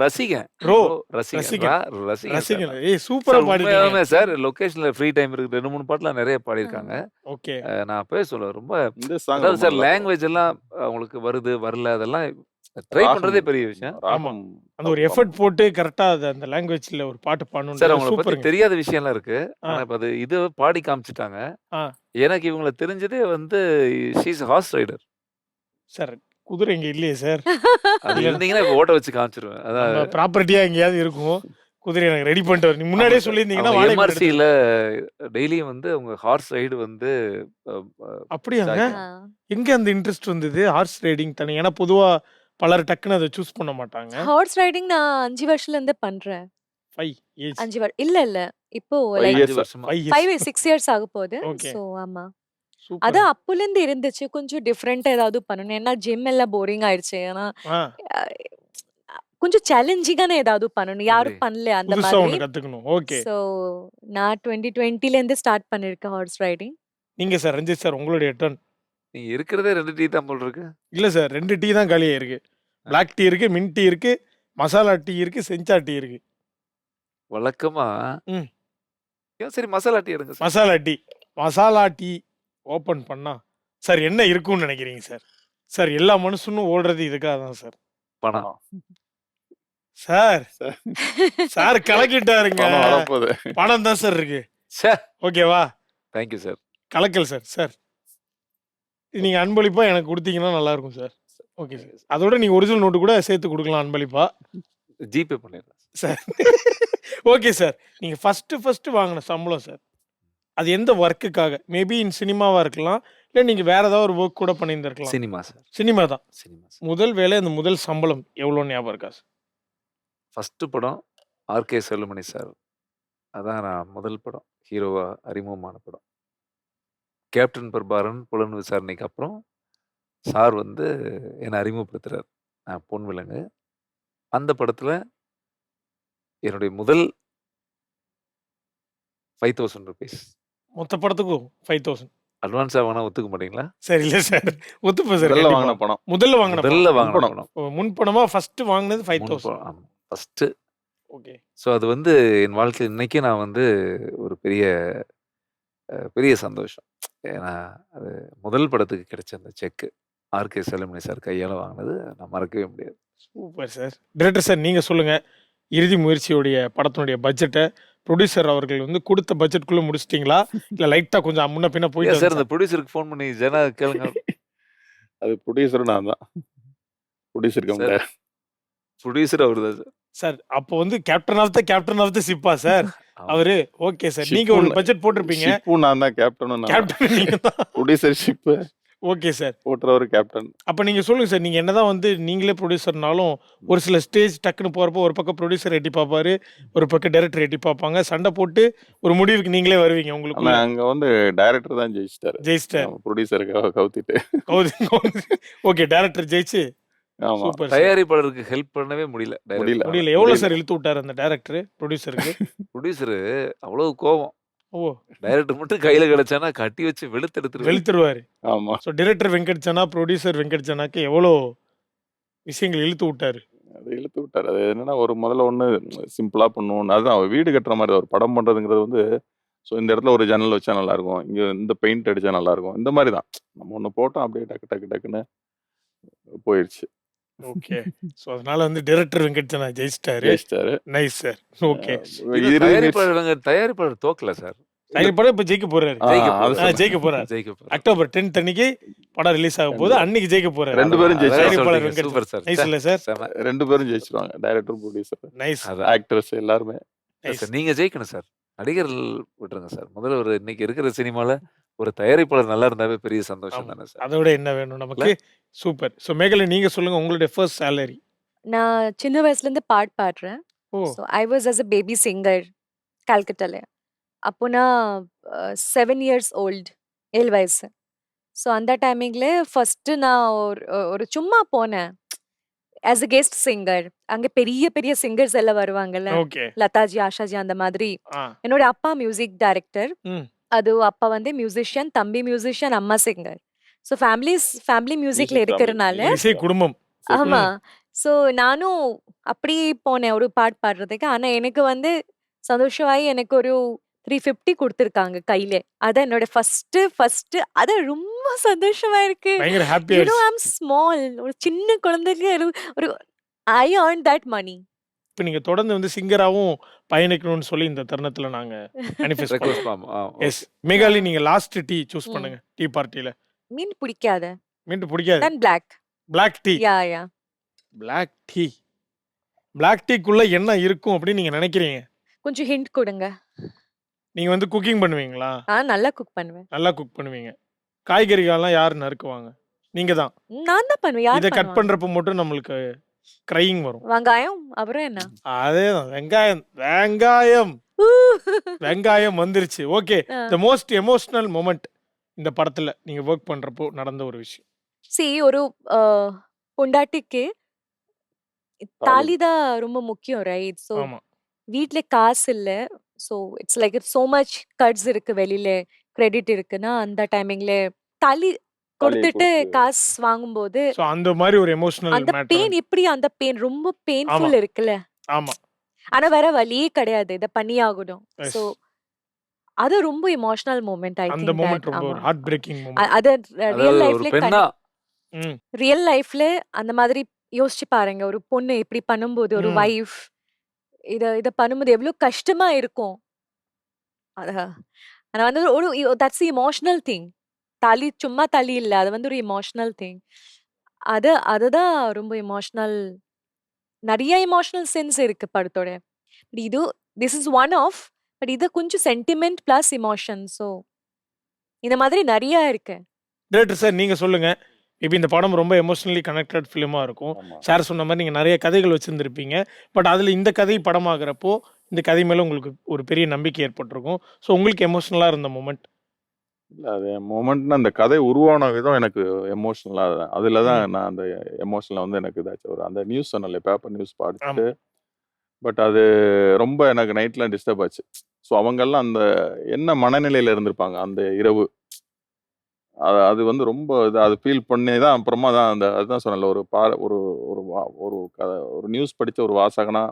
ரசிகன். ரோ ரசிகன். ரசிகன். ரசிகன் ரசிகன். சார். ஏய் சூப்பரா சார் பாடிட்டீங்க. உண்மையாலுமே சார் லொகேஷன்ல ஃப்ரீ டைம் இருக்கு. 2, 3 பாட்டுலாம் நெறைய பாடியிருக்காங்க. ஓகே. நான் அப்பவே சொல்லுவேன். ரொம்ப இந்த சாங் அதாவது சார் லாங்குவேஜ் எல்லாம் அவங்களுக்கு வருது, வரல அதெல்லாம் ட்ரை பண்றதே பெரிய விஷயம். ராகம் அந்த ஒரு எஃபர்ட் போட்டு கரெக்ட்டா அந்த லாங்குவேஜ்ல ஒரு பாட்டு சார் பாடணும்ன்றது அவங்கள பத்தி சூப்பருங்க. தெரியாத விஷயம்லாம் இருக்கு. ஆ. ஆனா இப்ப அது இது பாடி காமிச்சுட்டாங்க. ஆ. எனக்கு இவங்கள தெரிஞ்சதே வந்து she is horse rider. Sir குதிரை இங்க இல்லையே சார். அது இல்ல. இருந்தீங்கன்னா இப்ப ஓட்ட வச்சு காமிச்சிருவேன். அதான் நம்ம ப்ராப்பர்ட்டியா எங்கேயாவது இருக்கும். குதிரை எனக்கு ரெடி பண்ணிட்டு வரணும். நீ முன்னாடியே சொல்லியிருந்தீங்கன்னா வாடகை எடுத்து எம்ஆர்சில டெய்லியும் வந்து அவங்க ஹார்ஸ் ரைடு வந்து அப்படியாங்க? ஜாக்கி. எங்க அந்த இன்ட்ரெஸ்ட் வந்தது? ஹார்ஸ் ரைடிங் தானே. ஏன்னா பொதுவா பலர் டக்குன்னு அதை சூஸ் பண்ண மாட்டாங்க. ஹார்ஸ் ரைடிங் நான் 5 வருஷத்துல இருந்து பண்றேன். 5 ஏஜ் 5 இல்ல இல்ல. இப்போ 5 லைக் years. 5 வருஷமா. 5 5 இயர்ஸ். 6 இயர்ஸ் ஆக போகுது. ஓகே. சோ ஆமா. சூப்பர். அது அப்போல இருந்து இருந்துச்சு. கொஞ்சம் டிஃபரெண்டா ஏதாவது பண்ணணும். ஏன்னா ஜிம் எல்லாம் போரிங் ஆயிடுச்சு. ஏன்னா ஆ அஹ், கொஞ்சம் சேலஞ்சிங்கான ஏதாவது பண்ணணும். யாரும் எப்படி? பண்ணல அந்த புதுசா மாதிரி. ஒண்ணு கத்துக்கணும். ஓகே. சோ நான் 2020ல இருந்து ஸ்டார்ட் பண்ணிருக்கேன் ஹார்ஸ் ரைடிங். நீங்க சார் ரஞ்சித் சார் உங்களுடைய டர்ன். நீங்க இருக்கிறதே 2 டீ தான் போல இருக்கு. இல்ல சார் 2 டீ தான் காலியா இருக்கு. பிளாக் டீ இருக்கு, மின்ட் டீ இருக்கு, மசாலா டீ இருக்கு, செஞ்சா டீ இருக்கு. வழக்கமா ம். சரி மசாலா டீ எடுங்க sir. Masala tea. Masala tea open பண்ணா சார் என்ன இருக்கும்னு நினைக்கிறீங்க சார்? சார் எல்லா மனுஷனும் ஓடுறது இதுக்காக தான் சார். பணம். சார் சார் கலக்கிட்டாருங்க. பணம் வரப்போகுது. பணம் தான் சார் இருக்கு. ச்சே. ஓகேவா? Thank you sir. கலக்கல் சார். சார் இது நீங்க அன்பளிப்பா எனக்கு கொடுத்தீங்கன்னா நல்லா இருக்கும் சார். Okay sir. அதோட நீங்க ஒரிஜினல் நோட்டு கூட சேர்த்து கொடுக்கலாம் அன்பளிப்பா. ஜிபே பண்ணிடுறேன். Sir okay sir. நீங்க ஃபர்ஸ்ட் வாங்கின சம்பளம் சார். அது எந்த ஒர்க்குக்காக? மேபி இன் சினிமாவா இருக்கலாம். இல்ல நீங்க வேற ஏதாவது ஒரு ஒர்க் கூட பண்ணியிருந்திருக்கலாம். Cinema sir. சினிமா தான். Cinema sir. முதல் வேலை அந்த முதல் சம்பளம் எவ்வளோ ஞாபகம் இருக்கா சார்? ஃபர்ஸ்ட் படம் ஆர்கே செல்லுமணி சார். அதான் நான் முதல் படம். ஹீரோவா அறிமுகமான படம். கேப்டன் பிரபாரன் புலன் விசாரணைக்கு அப்புறம் சார் வந்து என்னை அறிமுகப்படுத்துறார். நான் பொன் விலங்கு. அந்த படத்துல என்னுடைய முதல் 5000 ரூபீஸ். மொத்த படத்துக்கும் 5000. அட்வான்ஸா வாங்கினா ஒத்துக்க மாட்டீங்களா? சரி இல்ல சார். ஒத்துப்பேன் சார். முதல்ல கண்டிப்பா. வாங்கின பணம். முதல்ல வாங்கின பணம். முதல்ல வாங்கின படம். படம். ஓ, முன் பணமா ஃபர்ஸ்ட் வாங்கினது 5000. ஆமா. ஃபர்ஸ்ட். ஓகே. ஸோ அது வந்து என் வாழ்க்கையில் இன்னைக்கு நான் வந்து ஒரு பெரிய சந்தோஷம். ஏன்னா அது முதல் படத்துக்கு கிடைச்ச அந்த செக் ஆர்கே செல்லுமணி சார் கையால வாங்கினது நான் மறக்கவே முடியாது. Super sir. டைரக்டர் சார் நீங்க சொல்லுங்க. இறுதி முயற்சியுடைய படத்தினுடைய பட்ஜெட்டை ப்ரொடியூசர் அவர்கள் வந்து கொடுத்த பட்ஜெட்குள்ள முடிச்சிட்டீங்களா? இல்ல லைட்டா கொஞ்சம் முன்ன பின்ன ஏன் போயிட்டு சார் இந்த ப்ரொடியூசருக்கு ஃபோன் பண்ணி ஜனா கேளுங்க. அது ப்ரொடியூசரும் நான் தான். Producer cum sir. Director. Producer அவரு தான் சார். சார் அப்போ வந்து கேப்டன் ஆஃப் த ஷிப்பா சார் ஆமா. அவரு? Okay sir. நீங்க ஒரு பட்ஜெட் போட்டிருப்பீங்க. ஷிப்பும் நான் தான், கேப்டனும் நான் தான். கேப்டன் நீங்க தான். Producer ship okay sir. ஓட்டுறவர் கேப்டன். அப்ப நீங்க சொல்லுங்க சார். நீங்க என்னதான் வந்து நீங்களே ப்ரொடியூசர்னாலும், ஒரு சில ஸ்டேஜ் டக்குன்னு போறப்போ, ஒரு பக்கம் ப்ரொடியூசர் எட்டி பார்ப்பாரு, ஒரு பக்கம் டைரக்டர் எட்டி பார்ப்பாங்க. சண்டை போட்டு ஒரு முடிவுக்கு நீங்களே வருவீங்க ஆனா உங்களுக்குள்ள. அங்க வந்து டைரக்டர் தான் ஜெயிச்சிட்டாரு. ஜெயிச்சிட்டார். ப்ரொடியூசருக்கு கவுத்திட்டு. ஓகே டைரக்டர் ஜெயிச்சு ஆமா. Super sir. தயாரிப்பாளருக்கு ஹெல்ப் பண்ணவே முடியல முடியல. டைரக்டர். முடியல. எவ்வளோ முடியல. சார் இழுத்து விட்டாரு அந்த டைரக்டர் ப்ரொடியூசருக்கு? ப்ரொடியூசரு அவ்வளவு கோவம். ஓ! டைரக்டர் மட்டும் கையில கிடைச்சானா கட்டி வச்சு வெளுத்து எடுத்துருவாரு. வெளுத்துருவாரு. ஆமா. ஸோ டைரக்டர் வெங்கட் ஜனா, ப்ரொடியூசர் வெங்கட் ஜனாக்கு எவ்வளோ விஷயங்கள் இழுத்து விட்டாரு. அது இழுத்து விட்டாரு. அது என்னன்னா முதல்ல ஒண்ணு சிம்பிளா பண்ணுவோம். அதுதான் வீடு கட்டுற மாதிரி ஒரு படம் பண்றதுங்கிறது வந்து இந்த இடத்துல ஒரு ஜன்னல் வச்சா நல்லா இருக்கும். இங்க இந்த பெயிண்ட் அடிச்சா நல்லா இருக்கும். இந்த மாதிரி தான். நம்ம ஒண்ணு போட்டோம் அப்படியே டக்கு டக்கு டக்குன்னு போயிருச்சு. ஓகே. ஸோ அதனால வந்து டைரக்டர் வெங்கட் ஜனா ஜெயிச்சிட்டாரு. ஜெயிச்சிட்டாரு. Nice sir. ஓகே. இது தயாரிப்பாளர் தோக்கல சார். படம் இப்ப ஜெயிக்க போறாரு. ஜெயிக்க அது போறாரு. சொன்னேன். ஜெயிக்க போறாரு. ஜெயிக்க போறாரு. அக்டோபர் 10th அன்னைக்கு படம் ரிலீஸ் ஆக போகுது. அன்னைக்கு ஜெயிக்க போறாரு. ரெண்டு பேரும் ஜெயிச்சாங்க. தயாரிப்பாளர் சொல்றீங்க. Venkat super sir. நைஸ் இல்ல சார்? செம. 2 பேரும் ஜெயிச்சிருவாங்க. Director, producer, nice. அதான். ஆக்டர்ஸ் எல்லாருமே. நைஸ். சார் நீங்க ஜெயிக்கணும் சார். நடிகர்கள் விட்டுருங்க சார். முதல்ல ஒரு இன்னைக்கு இருக்கிற சினிமால ஒரு தயாரிப்பாளர் நல்லா இருந்தாவே பெரிய சந்தோஷம் ஆமா. தானே சார். அதை விட என்ன வேணும் நமக்கு? சூப்பர். ஸோ மேகலை நீங்க சொல்லுங்க உங்களுடைய ஃபர்ஸ்ட் சேலரி. நான் சின்ன வயசுலேருந்து பாடுறேன். Oh! So I was as a baby singer கல்கட்டால. அப்போ நான் 7 இயர்ஸ் ஓல்டு 7 வயசு. ஸோ அந்த டைமிங்ல ஃபர்ஸ்ட்டு நான் ஒரு சும்மா போனேன் ஆஸ் அ கெஸ்ட் சிங்கர். அங்கே பெரிய பெரிய சிங்கர்ஸ் எல்லாம் வருவாங்கல்ல, ஓகே. லதாஜி, ஆஷாஜி அந்த மாதிரி. ஆ. என்னோட அப்பா மியூசிக் டைரக்டர். ம். அது அப்பா வந்து மியூசிஷியன், தம்பி மியூசிஷியன், அம்மா சிங்கர். ஸோ ஃபேமிலி மியூசிக்ல Music இருக்கிறனால family. இசை குடும்பம். ஆமா. ஸோ நானும் அப்படி போனேன் ஒரு பாடுறதுக்கு. ஆனா எனக்கு வந்து சந்தோஷமாயி எனக்கு ஒரு 350 குடுத்துருக்காங்க கையில. அதான் என்னோட ஃபர்ஸ்ட் அது ரொம்ப சந்தோஷமா இருக்கு. பயங்கர ஹாப்பி யூ நோ ஆயிடுச்சு. ஐ அம் ஸ்மால். ஒரு சின்ன குழந்தைக்கு ஒரு ஐ earned that money. இப்ப நீங்க தொடர்ந்து வந்து சிங்கராவும் பயணிக்கணும்னு சொல்லி இந்த தருணத்துல நாங்க மேனிஃபெஸ்ட் ரெக்வெஸ்ட் பண்றோம். பண்ணோம். எஸ். மேகாலி நீங்க லாஸ்ட் டீ சூஸ் ம். பண்ணுங்க. டீ பார்ட்டில. மீன் பிடிக்காத. மீண்டும் பிடிக்காது. then black. Black tea. Yeah. Black tea. Black டீக்குள்ள என்ன இருக்கும் அப்படின்னு நீங்க நினைக்கிறீங்க? கொஞ்சம் ஹிண்ட் கொடுங்க. நீங்க வந்து குக்கிங் பண்ணுவீங்களா? நல்லா குக் பண்ணுவேன். நல்லா குக் பண்ணுவீங்க. காய்கறிகள்லாம் யார் நறுக்குவாங்க? நீங்க தான். நான் தான் பண்ணுவேன். யார் இத கட் பண்ணுவாங்க? பண்றப்ப மட்டும் நம்மளுக்கு கிரையிங் வரும். வெங்காயம் அப்புறம் என்ன? அதேதான் வெங்காயம் வெங்காயம் வந்துருச்சு. Okay. Ah. The most emotional moment இந்த படத்துல நீங்க வொர்க் பண்றப்போ நடந்த ஒரு விஷயம். ஒரு பொண்டாட்டிக்கு தாலி தான் ரொம்ப முக்கியம், ரைட்? ஸோ ஆமா. வீட்ல காசு இல்ல. So it's like so much guts இருக்கு வெளியில, கிரெடிட் இருக்குன்னா அந்த டைமிங்ல தாலி கொடுத்துட்டு கொடுத்து. காசு வாங்கும்போது சோ அந்த மாதிரி ஒரு எமோஷனல் அந்த மேட்டர். பெயின் எப்படி, அந்த பெயின் ரொம்ப பெயின்ஃபுல் இருக்குல்ல. ஆமா. ஆனா வேற வழியே கிடையாது, இத பண்ணி ஆகணும். Yes. ஸோ அது ரொம்ப எமோஷனல் மூமெண்ட். ஐ அந்த திங்க் மொமெண்ட் ரொம்ப ஒரு ஹார்ட் பிரேக்கிங் மொமெண்ட். அது அதாவது ரியல் ஒரு லைஃப்ல பெண்ணா ம். ரியல் லைஃப்ல அந்த மாதிரி யோசிச்சு பாருங்க. ஒரு பொண்ணு இப்படி பண்ணும்போது, ஒரு ம். வைஃப் இத பண்ணும்போது எவ்வளவு கஷ்டமா இருக்கும். ஆனா வந்து ஒரு தட்ஸ் எமோஷனல் திங். தாலி சும்மா தாலி இல்ல, அது வந்து ஒரு எமோஷனல் திங். அதுதான் ரொம்ப எமோஷனல். நிறைய எமோஷனல் சென்ஸ் இருக்கு படத்தோட. இது this is one off. But இது கொஞ்சம் சென்டிமெண்ட் பிளஸ் எமோஷன். ஸோ இந்த மாதிரி நிறைய இருக்கு. டைரக்டர் சார் நீங்க சொல்லுங்க. இப்போ இந்த படம் ரொம்ப எமோஷனலி கனெக்டட் ஃபிலிமா இருக்கும். ஆமா. சார் சொன்ன மாதிரி நீங்க நிறைய கதைகள் வச்சிருந்திருப்பீங்க. பட் அதுல இந்த கதை படமாகிறப்போ இந்த கதை மேல உங்களுக்கு ஒரு பெரிய நம்பிக்கை ஏற்பட்டிருக்கும். ஸோ உங்களுக்கு எமோஷனலா இருந்த மொமெண்ட். இல்ல அது மொமெண்ட்னா அந்த கதை உருவான விதம் எனக்கு எமோஷனலா அதுல தான் நான் அந்த எமோஷனல் வந்து எனக்கு இதாச்சு. ஒரு அந்த நியூஸ் சொன்னல பேப்பர் நியூஸ் படிச்சுட்டு பட் அது ரொம்ப எனக்கு நைட்லாம் டிஸ்டர்ப் ஆச்சு. ஸோ அவங்கெல்லாம் அந்த என்ன மனநிலையில இருந்திருப்பாங்க அந்த இரவு. அது வந்து ரொம்ப அது ஃபீல் பண்ணி தான் அப்புறமா தான் அதுதான் சொன்னல ஒரு ஒரு ஒரு ஒரு ஒரு நியூஸ் படித்த ஒரு வாசகனா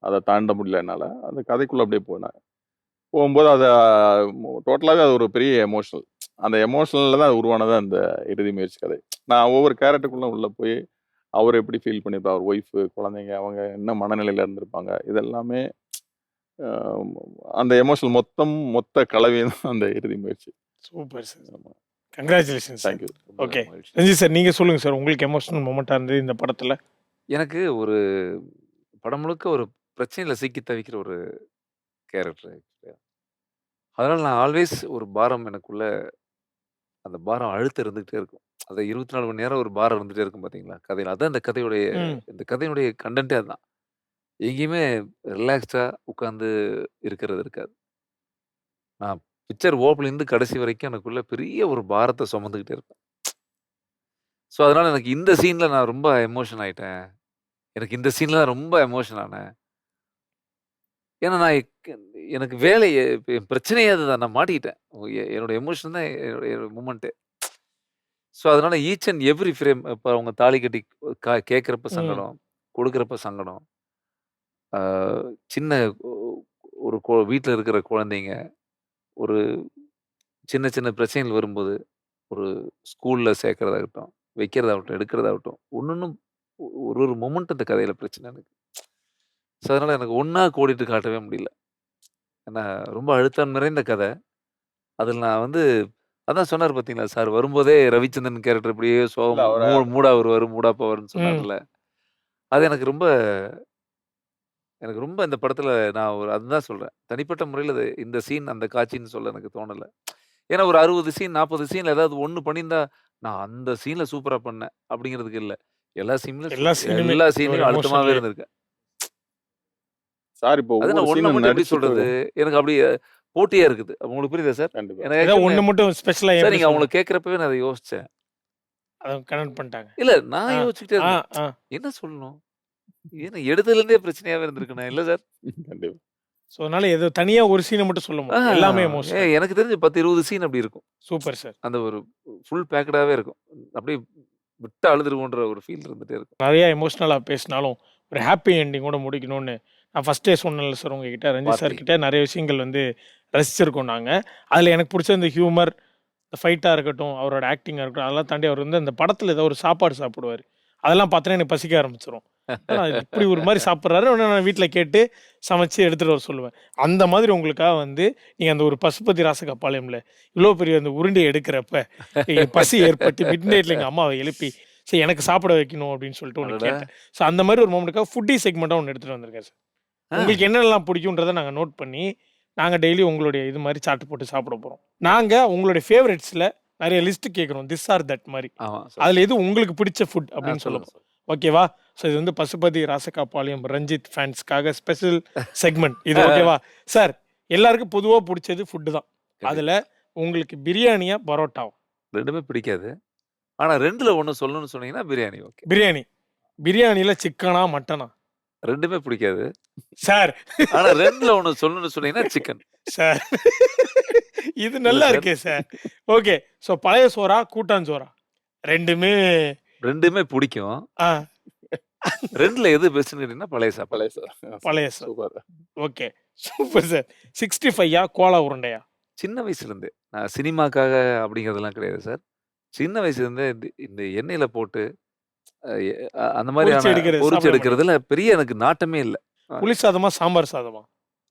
அதை தாண்ட முடியல என்னால். அந்த கதைக்குள்ளே அப்படியே போகும்போது அதை டோட்டலாகவே அது ஒரு பெரிய எமோஷனல். அந்த எமோஷனலில் தான் உருவானது அந்த இறுதி முயற்சி கதை. நான் ஒவ்வொரு கேரக்டருக்குள்ளே உள்ளே போய் அவர் எப்படி ஃபீல் பண்ணியிருப்பார், அவர் ஒய்ஃபு, குழந்தைங்க, அவங்க என்ன மனநிலையில் இருந்திருப்பாங்க, இதெல்லாமே அந்த எமோஷனல் மொத்த கலவை தான் அந்த இறுதி முயற்சி. Super sir. Congratulation sir. Thank you. Okay. Ranjith sir நீங்க சொல்லுங்க சார். உங்களுக்கு எமோஷனல் மொமெண்டா இருந்தது இந்த படத்துல? எனக்கு ஒரு படம் முழுக்க ஒரு பிரச்சனையில சிக்கி தவிக்கிற ஒரு கேரக்டர். அதனால நான் ஆல்வேஸ் ஒரு பாரம் எனக்குள்ள அந்த பாரம் அழுத்தம் இருந்துகிட்டே இருக்கும். அந்த 24 மணி நேரம் ஒரு பாரம் இருந்துட்டே இருக்கும் பார்த்தீங்களா? கதையில. அதான் ம். இந்த கதையினுடைய கன்டென்ட்டே அதான். எங்கேயுமே ரிலாக்ஸ்டா உட்கார்ந்து இருக்கிறது இருக்காது. நான் பிக்சர் ஓப்பன்லேருந்து கடைசி வரைக்கும் எனக்குள்ள பெரிய ஒரு பாரத்த சுமந்துகிட்டே இருப்பேன். ஸோ, அதனால எனக்கு இந்த சீன்ல நான் ரொம்ப எமோஷன் ஆயிட்டேன். எனக்கு இந்த சீன்ல தான் ரொம்ப எமோஷன் ஆனேன். ஏன்னா நான் எனக்கு வேலையே என் பிரச்சனையே அதுதான். நான் மாட்டிக்கிட்டேன். என்னோட எமோஷன் தான் என்னுடைய மூமெண்ட்டே. ஸோ, அதனால ஈச் அண்ட் எவ்ரி ஃப்ரேம் இப்ப அவங்க தாலி கட்டி கேட்கிறப்ப ம். சங்கடம், கொடுக்கிறப்ப சங்கடம். ஆ சின்ன ஒ ஒரு வீட்ல இருக்கிற குழந்தைங்க, ஒரு சின்ன சின்ன பிரச்சனைகள் வரும்போது, ஒரு ஸ்கூல்ல சேர்க்கிறதாகட்டும், வைக்கிறதாகட்டும், எடுக்கிறதாகட்டும், ஒண்ணொண்ணும் ஒரு ஒரு மொமெண்ட் அந்த கதையில பிரச்சனை எனக்கு. ஸோ, அதனால எனக்கு ஒண்ணா கோடிட்டு காட்டவே முடியல. ஏன்னா ரொம்ப அழுத்தம் நிறைந்த கதை. அதில நான் வந்து அதான் சொன்னாரு பார்த்தீங்களா, சார் வரும்போதே ரவிச்சந்திரன் கேரக்டர் இப்படியே இல்ல சோகமா அவர மூடா வருவாரு, மூடா போவாருன்னு ம். சொன்னார்ல. அது எனக்கு ரொம்ப இந்த படத்துல நான் அதுதான் சொல்றேன். தனிப்பட்ட முறையில இந்த சீன், அந்த காட்சின்னு சொல்ல எனக்கு தோணல. ஏன்னா ஒரு 60 சீன், 40 சீன்ல ஏதாவது ஒண்ணு பண்ணியிருந்தா, நான் அந்த சீன்ல சூப்பரா பண்ணேன் அப்படிங்கிறதுக்கு இல்ல. எல்லா சீன்லயும் எல்லா சீனுமே எல்லா ஒரு சீன்லயும் அழுத்தமாவே எமோஷன்லயே. இருந்திருக்கேன். சார் இப்போ அது ஒவ்வொரு நான் ஒண்ண சீனும் மட்டும் எப்படி நடிச்சுட்டு சொல்றது? எனக்கு அப்படியே போட்டியா இருக்குது. உங்களுக்கு புரியுதா சார்? கண்டிப்பா. எனக்கு ஏதோ ஆக்சுவலி ஒண்ணு மட்டும் ஸ்பெஷலா சார் எப்படி நீங்க அவங்கள சொல்லணும்? கேட்கிறப்பவே நான் அத யோசிச்சேன். அத கனெக்ட் பண்ணிட்டாங்க. இல்ல நான் ஆ, யோசிச்சுக்கிட்டே ஆ, இருந்தேன். ஆ. என்ன சொல்லணும்? ஏன்னா எடுத்ததுலேருந்தே பிரச்சனையாவே இருந்திருக்கணும். இல்ல சார்? கண்டிப்பா. ஸோ, அதனால ஏதோ தனியா ஒரு சீன மட்டும் சொல்ல ஆ முடியாது. எல்லாமே எமோஷனல். எனக்கு தெரிஞ்சு 10, 20 சீன் அப்படி இருக்கும். Super sir. அந்த ஒரு ஃபுல் பேக்கடாவே இருக்கும். அப்படியே விட்டா அழுதுருவோன்ற ஒரு ஃபீல் இருந்துட்டே இருக்கும். நெறைய எமோஷனலா பேசினாலும், ஒரு ஹேப்பி எண்டிங்கோட முடிக்கணும்னு நான் ஃபர்ஸ்ட்டே சொன்னேன்ல சார் உங்ககிட்ட, ரஞ்சித் சார் பார்த்தேன். கிட்ட நெறைய விஷயங்கள் வந்து ரசிச்சிருக்கோம் நாங்க. அதுல எனக்கு புடிச்ச இந்த ஹியூமர், இந்த ஃபைட்டா இருக்கட்டும், அவரோட ஆக்டிங்கா இருக்கட்டும், அதெல்லாம் தாண்டி அவர் வந்து அந்த படத்துல ஏதோ ஒரு சாப்பாடு சாப்பிடுவாரு. அதெல்லாம் பார்த்தோன்னே எனக்கு பசிக்க ஆரம்பிச்சுரும். என்னடா இது இப்படி ஒரு மாரி சாப்பிடுறாரு, உடனே நான் வீட்ல கேட்டு சமைச்சு எடுத்துட்டு வர சொல்லுவேன். அந்த மாதிரி உங்களுக்காக வந்து நீங்க அந்த ஒரு பசுபதி ராசகப்பாளையம்ல இவ்ளோ பெரிய அந்த உருண்டைய எடுக்கிறப்ப, பசி ஏற்பட்டு மிட் நைட்ல எங்க அம்மாவ எழுப்பி, சரி எனக்கு சாப்பிட வைக்கணும் அப்படின்னு சொல்லிட்டு ஒண்ணு அடடா! கேட்டேன். ஸோ அந்த மாரி ஒரு மொமெண்ட்க்காக ஃபுட்டி செக்மெண்ட்டா ஒண்ணு எடுத்துட்டு வந்திருக்கேன் சார். ஆ உங்களுக்கு என்னென்னலாம் பிடிக்கும்ன்றத நாங்க நோட் பண்ணி, நாங்க டெய்லி உங்களுடைய இது மாரி சார்ட் போட்டு சாப்பிட போறோம். நாங்க உங்களுடைய ஃபேவரைட்ஸ்ல நெறைய லிஸ்ட் கேட்குறோம். திஸ் ஆர் தட் மாரி. ஆமா. சொல்லுங்க. அதுல எது உங்களுக்கு பிடிச்ச ஃபுட் ஆ அப்படின்னு சொல்ல சொல்லுங்க, சொல்லுங்க. ஓகேவா? ஸோ இது வந்து பசுபதி ராசகாபாளையம் ரஞ்சித் ஃபேன்ஸ்க்காக ஸ்பெஷல் செக்மெண்ட். இது ஓகேவா? சார் எல்லாருக்கும் பொதுவா புடிச்சது ஃபுட் தான். அதுல கண்டிப்பா. உங்களுக்கு பிரியாணியா? பரோட்டாவா? 2மே பிடிக்காது. ஆனா 2ல 1 சொல்லணும்னு சொன்னீங்கன்னா பிரியாணி ஓகே. பிரியாணி. பிரியாணில சிக்கனா? மட்டனா? 2மே பிடிக்காது. சார் ஆனா 2ல 1 சொல்லணும்னு சொன்னீங்கன்னா சிக்கன். சார் இது இல்ல நல்லா சார். இருக்கே சார். ஓகே. ஸோ பழைய சோறா? கூட்டாஞ்சோறா? 2மே 2மே பிடிக்கும். ஆ 2ல எது பெஸ்ட்ன்னு கேட்டீங்கன்னா பழைய சாப்பாடு. பழைய சார். பழைய சோறு. சூப்பர். ஓகே. Super sir. 65யா? கோலா உருண்டையா? சின்ன வயசுலேருந்தே. நான் சினிமாக்காக அப்படிங்கிறதெல்லாம் கிடையாது சார். சின்ன வயசுலேருந்தே இந்த எண்ணெயில போட்டு அ எ அந்த பொரிச்சு மாரியான எடுக்கிறது பொரிச்சு சாப்பிட மாட்டீங்க. எடுக்கிறதுல பெரிய எனக்கு நாட்டமே இல்ல. அ புளி சாதமா? சாம்பார் சாதமா?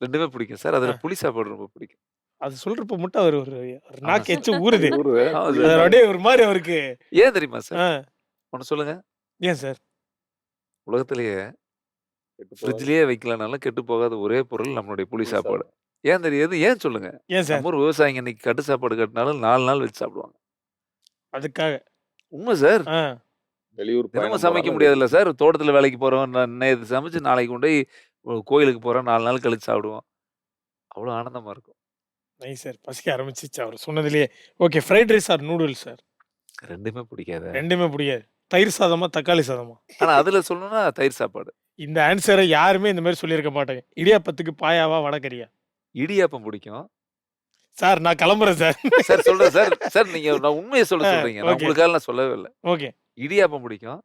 2மே பிடிக்கும் சார். ஆ. அதில புளி சாப்பாடு ரொம்ப பிடிக்கும். அது சொல்றப்ப மட்டும் அவரு ஒரு ஒரு ஆமா நாக்கு சார். எச்சு ஊறுது. ஊரு ஆமா அது சார். அப்படியே ஒரு மாரி அவருக்கு ஏன் தெரியுமா சார்? ஆ. ஒண்ணு சொல்லுங்க. ஏன் சார்? உலகத்திலேயே கெட்டு போகாது. ஃப்ரிட்ஜ்லயே வைக்கலனாலும் கெட்டு போகாத ஒரே பொருள் நம்மளுடைய புளி புளி சாப்பாடு. சாதம். ஏன் தெரியாது? ஏன் சொல்லுங்க? ஏன் சார்? நம்ம ஊர் விவசாயிங்க இன்னைக்கு கட்டு சாப்பாடு கட்டுனாலும் 4 நாள் வச்சு சாப்பிடுவாங்க. அதுக்காக. உண்ம சார். ஆ. வெளியூர் தினமும் பயணம் சமைக்க போனாலும் முடியாதுல்ல சார். தோட்டத்தில வேலைக்கு போறோம். நான் நேத்து சமைச்சு நாளைக்கு கொண்டு போய் கோயிலுக்கு போறோம். 4 நாள் கழிச்சு சாப்பிடுவோம். அவ்வளோ ஆனந்தமா இருக்கும். Nice sir. பசிக்க ஆரம்பிச்சுச்சு அவரு சொன்னதிலேயே. Okay. Fried rice or noodles sir? 2மே பிடிக்காதே. 2மே பிடிக்காது. தயிர் சாதமா? தக்காளி சாதமா? ஆனா அதில சொல்லணும்னா தயிர் சாப்பாடு. இந்த ஆன்ஸர யாருமே இந்த மாரி சொல்லியிருக்க மாட்டாங்க. இடியாப்பத்துக்கு பாயாவா? வடகறியா? இடியாப்பம் பிடிக்கும். சார் நான் கிளம்புறேன் சார். சார் சொல்றேன் சார். சார் நீங்க நான் உண்மைய சொல்ல ஆ. சொல்றீங்க. நான் ஓகே. உங்களுக்காக நான் சொல்லவே இல்ல. ஓகே. இடியாப்பம் பிடிக்கும்.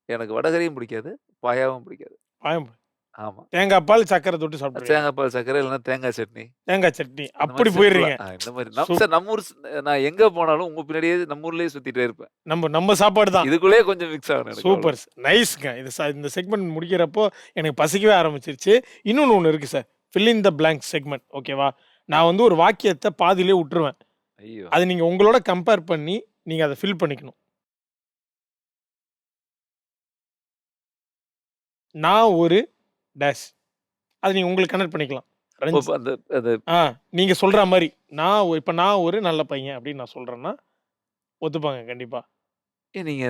எனக்கு வடகரியும் பிடிக்காது. பாயாவும் பிடிக்காது. பாயம். ஆமா. தேங்காய் பால், சர்க்கரை தொட்டு சாப்பிடுவீங்க. தேங்காய் பால் சர்க்கரை இல்லன்னா தேங்காய் சட்னி. தேங்காய் சட்னி. அந்த அப்படி மாரி சிம்பிளா போயிடுறீங்க. இந்த மாரி சூப் சார் நம்ம ஊர் நான் எங்க போனாலும் உங்க பின்னாடியே நம்ம ஊர்லயே சுத்திட்டே இருப்பேன். நம்ம சாப்பாடு தான். இதுக்குள்ளேயே கொஞ்சம் மிக்ஸ் ஆகணும் எனக்கு சூப்பர் அவ்வளோதான். நைஸ்ங்க. இந்த செக்மெண்ட் முடிக்கிறப்போ எனக்கு பசிக்கவே ஆரம்பிச்சிருச்சு. இன்னொன்னு ஒண்ணு இருக்கு sir. Fill in the blank segment ஓகேவா? நான் வந்து ஒரு வாக்கியத்த பாதியிலேயே விட்டுருவேன். ஐயோ! அது நீங்க உங்களோட கம்பேர் பண்ணி நீங்க அத ஃபில் பண்ணிக்கணும். நான் ஒரு டேஷ். அது நீங்க உங்களுக்கு கனெக்ட் பண்ணிக்கலாம். ஓ! ரஞ்ச் அந்த அந்த ஆ நீங்க சொல்ற மாரி. இப்ப நான் ஒரு நல்ல பையன் அப்படின்னு நான் சொல்றேன்னா, ஒத்துப்பாங்க கண்டிப்பா. ஏன் நீங்க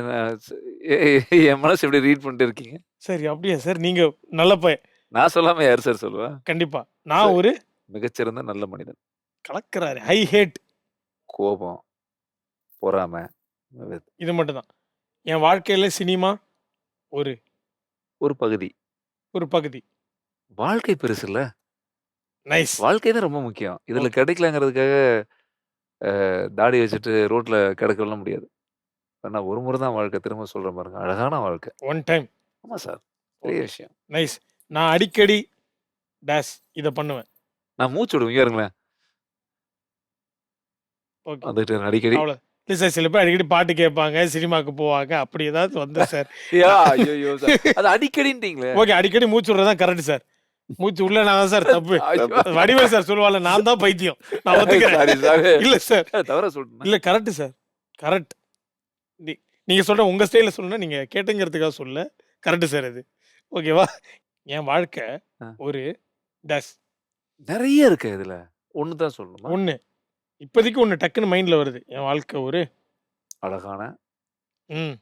என் மனசு எப்படி ரீட் பண்ணிட்டு இருக்கீங்க? சரி அப்படியா சார்? நீங்க நல்ல பையன். நான் சொல்லாம யார் சார் சொல்லுவா? கண்டிப்பா. நான் சரி. ஒரு மிகச்சிறந்த நல்ல மனிதன். கலக்குறாரு. ஐ ஹேட் கோபம், பொறாமை, இது மட்டும் தான். என் வாழ்க்கையில சினிமா ஒரு ஒரு பகுதி. ஒரு பகுதி. வாழ்க்கை பெருசுல்ல. நைஸ். வாழ்க்கை தான் ரொம்ப முக்கியம். இதுல ஓகே. கிடைக்கலங்கிறதுக்காக தாடி வச்சுட்டு ரோட்ல கிடக்கலாம் முடியாது. ஆனா ஒரு முறை தான் வாழ்க்கை. திரும்ப சொல்றேன் பாருங்க. அழகான வாழ்க்கை. One time. ஆமா சார். பெரிய ஓகே. விஷயம். நைஸ். நான் அடிக்கடி டேஷ் இத பண்ணுவேன். நான் மூச்சு விடுவேன். இங்க இருங்களேன். ஓகே. வந்துட்டு அடிக்கடி. அவ்வளோ. இல்ல சார் சில பேர் அடிக்கடி பாட்டு கேட்பாங்க, சினிமாக்கு போவாங்க. அப்படி ஏதாவது வந்தா சார். ஐயோ சார். அது அடிக்கடின்றீங்களே. ஓகே அடிக்கடி மூச்சு விடுறது தான் கரெக்ட் சார். மூச்சு உள்ளனா தான் சார் தப்பு. ஐயோ. வடிவேல் சார் சொல்லுவாங்க நான் தான் பைத்தியம். நான் ஒத்துக்கிறேன். Sorry sir. இல்ல சார். தவறா சொல்லிட்டேன். இல்ல கரெக்ட் சார். கரெக்ட். நீங்க சொல்ற உங்க ஸ்டைல்ல சொல்லணும் நீங்க கேட்டுங்கிறதுக்காக சொல்லல. கரெக்ட் சார் அது. ஓகேவா? என் வாழ்க்கை ஆ. ஒரு டேஷ் நெறைய இருக்கு இதுல. ஒண்ணு தான் சொல்லணுமா? ஒண்ணு. இப்போதைக்கு ஒண்ணு டக்குன்னு மைண்ட்ல வருது. என் வாழ்க்கை ஒரு அழகான ம்.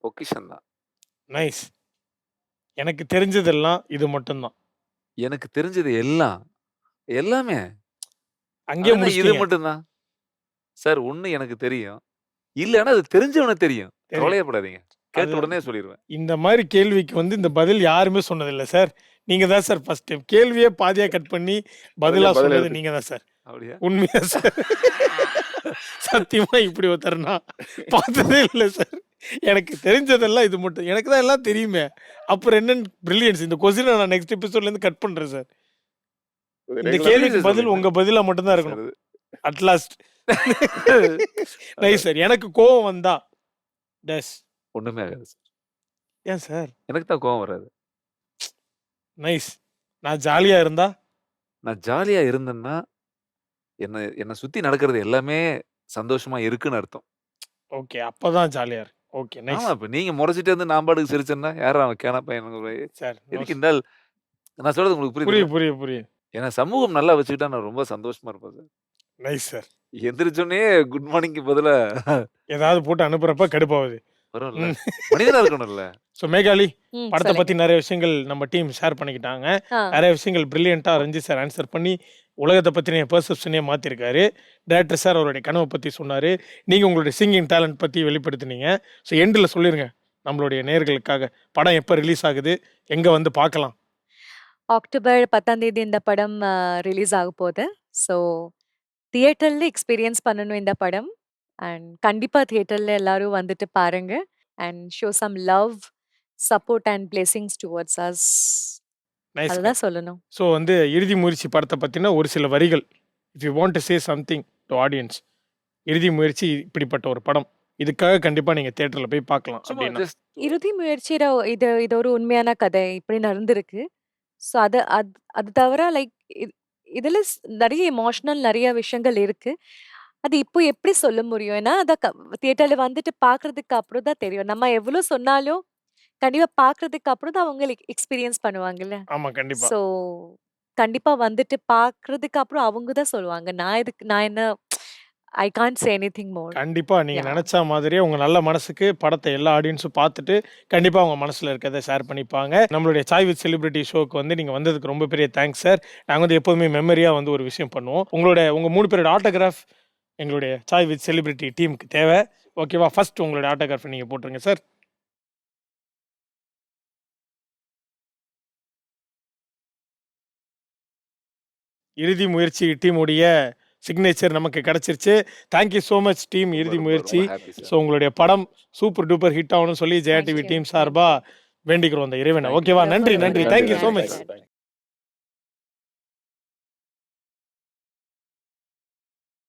பொக்கிஷம் தான். நைஸ். எனக்கு தெரிஞ்சதெல்லாம் இது மட்டும் தான். எனக்கு தெரிஞ்சது எல்லாம். எல்லாமே. அங்கேயே ஆனா இது முடிச்சிட்டீங்க. மட்டும் தான். சார் ஒண்ணு எனக்கு தெரியும். இல்லன்னா அது தெரிஞ்சவனுக்கு தெரியும். தெரியும். கவலையப்படாதீங்க. கேட்ட அது உடனே சொல்லிருவேன். இந்த மாதிரி கேள்விக்கு வந்து இந்த பதில் யாருமே சொன்னதில்ல சார். நீங்க தான் சார் ஃபர்ஸ்ட் டைம். கேள்வியே பாதியா கட் பண்ணி பதிலா பதில் சொன்னது எடுத்து நீங்க தான் சார். அப்படியா? உண்மையா சார். சத்தியமா இப்படி ஒருத்தர் நான் பார்த்ததே இல்ல சார். எனக்கு தெரிஞ்சதெல்லாம் இது மட்டும். எனக்கு தான் எல்லாம் தெரியுமே. அப்புறம் என்னன்னு பிரில்லியன்ஸ். இந்த கொஸ்டினை நான் நெக்ஸ்ட் எபிசோட்ல இருந்து கட் பண்றேன் சார். இந்த ரெகுலர் கேள்விக்கு பதில் சொல்லுங்க. உங்க பதிலா மட்டும் தான் சார் இருக்கணும். அது. At last. Nice sir. எனக்கு கோவம் வந்தா டேஷ். ஒண்ணுமே ஆகாது சார். ஏன் சார்? எனக்கு தான் கோவம் வராது. நைஸ். நான் ஜாலியா இருந்தா நான் ஜாலியா இருந்தேன்னா, என்ன என்ன சுத்தி நடக்கிறது எல்லாமே சந்தோஷமா இருக்குன்னு அர்த்தம். ஓகே. அப்பதான் ஜாலியா இருக்கு. Okay nice. ஆமா. இப்ப நீங்க முறைச்சிட்டு வந்து நான் பாட்டுக்கு சிரிச்சேன்னா, யார்றா அவன் கேன பையன் சார் எதுக்கு இந்த ஆள் நான் சொல்றது உங்களுக்கு புரியுதுல்ல? புரியுது புரியுது புரியுது. ஏன்னா சமூகம் நல்லா வச்சுக்கிட்டா நான் ரொம்ப சந்தோஷமா இருப்பேன் சார். Nice sir. எந்திரிச்சோனே குட் மார்னிங்க்கு பதிலா ஏதாவது போட்டு அனுப்புறப்ப கடுப்பாகுது. வரும்ல. ம். மனிதனா இருக்கணும்ல. ஸோ மேகாலி படத்தை சொல்லுங்க. பத்தி நிறைய விஷயங்கள் நம்ம டீம் ஷேர் பண்ணிக்கிட்டாங்க. ஆ. நிறைய விஷயங்கள் பிரில்லியண்டா ரஞ்சித் சார் ஆன்சர் பண்ணி உலகத்தை பத்தின பெர்செப்ஷனே மாத்திருக்காரு. டைரக்டர் சார் அவருடைய கனவை பத்தி சொன்னாரு. நீங்க உங்களுடைய சிங்கிங் டேலண்ட் பத்தி வெளிப்படுத்தினீங்க. ஸோ எண்டில் சொல்லிருங்க நம்மளுடைய நேயர்களுக்காக படம் எப்போ ரிலீஸ் ஆகுது, எங்க வந்து பார்க்கலாம்? அக்டோபர் 10ஆம் தேதி இந்த படம் ரிலீஸ் ஆக போகுது. ஸோ தியேட்டர்ல எக்ஸ்பீரியன்ஸ் பண்ணணும் இந்த படம். அண்ட் கண்டிப்பா தியேட்டர்ல எல்லாரும் வந்துட்டு பாருங்க. And show some love, support and blessings towards us. Nice. அதுதான் சொல்லணும். ஸோ வந்து இறுதி முயற்சி படத்தை பற்றின ஒரு சில வரிகள். If you want to say something to audience. இறுதி முயற்சி இப்படிப்பட்ட ஒரு படம். இதுக்காக கண்டிப்பாக நீங்கள் தேட்டரில் போய் பார்க்கலாம் சும்மா அப்படின்னா. ஜஸ்ட் இறுதி முயற்சியில இது இது ஒரு உண்மையான கதை. இப்படி நடந்திருக்கு. ஸோ அது அது அது தவிர லைக் இதுல நிறைய எமோஷனல் நிறைய விஷயங்கள் இருக்கு. அது இப்போ எப்படி சொல்ல முடியும்? ஏன்னா அத தியேட்டர்ல வந்துட்டு பார்க்கறதுக்கு அப்புறம் தான் தெரியும். நம்ம எவ்வளோ சொன்னாலும் கண்டிப்பா பார்க்கறதுக்கு அப்புறம் தான் அவங்க எக்ஸ்பீரியன்ஸ் பண்ணுவாங்கல்ல. ஆமாம் கண்டிப்பாக. ஸோ கண்டிப்பா வந்துட்டு பார்க்கறதுக்கு அப்புறம் அவங்க தான் சொல்லுவாங்க. நான் என்ன ஐ கான்ட் சே எனிதிங் மோர். கண்டிப்பாக நீங்கள் யா. நினச்ச மாதிரியே உங்கள் நல்ல மனசுக்கு படத்தை எல்லா ஆடியன்ஸும் பார்த்துட்டு கண்டிப்பாக அவங்க மனசில் இருக்கிறத ஷேர் பண்ணிப்பாங்க. நம்மளுடைய சாய் வித் செலிபிரிட்டி ஷோக்கு வந்து நீங்கள் வந்ததுக்கு ரொம்ப பெரிய தேங்க்ஸ் சார். நாங்கள் வந்து எப்போதுமே மெமரியாக வந்து ஒரு விஷயம் பண்ணுவோம். உங்கள் 3 பேரோட ஆட்டோகிராஃப் எங்களுடைய சாய் வித் செலிபிரிட்டி டீமுக்கு தேவை. ஓகேவா? ஃபர்ஸ்ட் உங்களுடைய ஆட்டோகிராஃப் நீங்கள் போட்டுருங்க சார். இறுதி முயற்சி டீமுடைய சிக்னேச்சர் நமக்கு கிடைச்சிருச்சு. தேங்க்யூ ஸோ மச் டீம் ரொம்ப இறுதி ரொம்ப முயற்சி. ரொம்ப ஹாப்பி ஸோ சார். உங்களுடைய படம் சூப்பர் டூப்பர் ஹிட் ஆகணும்னு சொல்லி ஜெயா டிவி தேங்க்யூ. டீம் சார்பா வேண்டிக்கிறோம் அந்த இறைவனை. தேங்க்யூ. ஓகேவா? நன்றி ரொம்ப நன்றி. நன்றி. தேங்க்யூ ஸோ நன்றி. மச். நன்றி.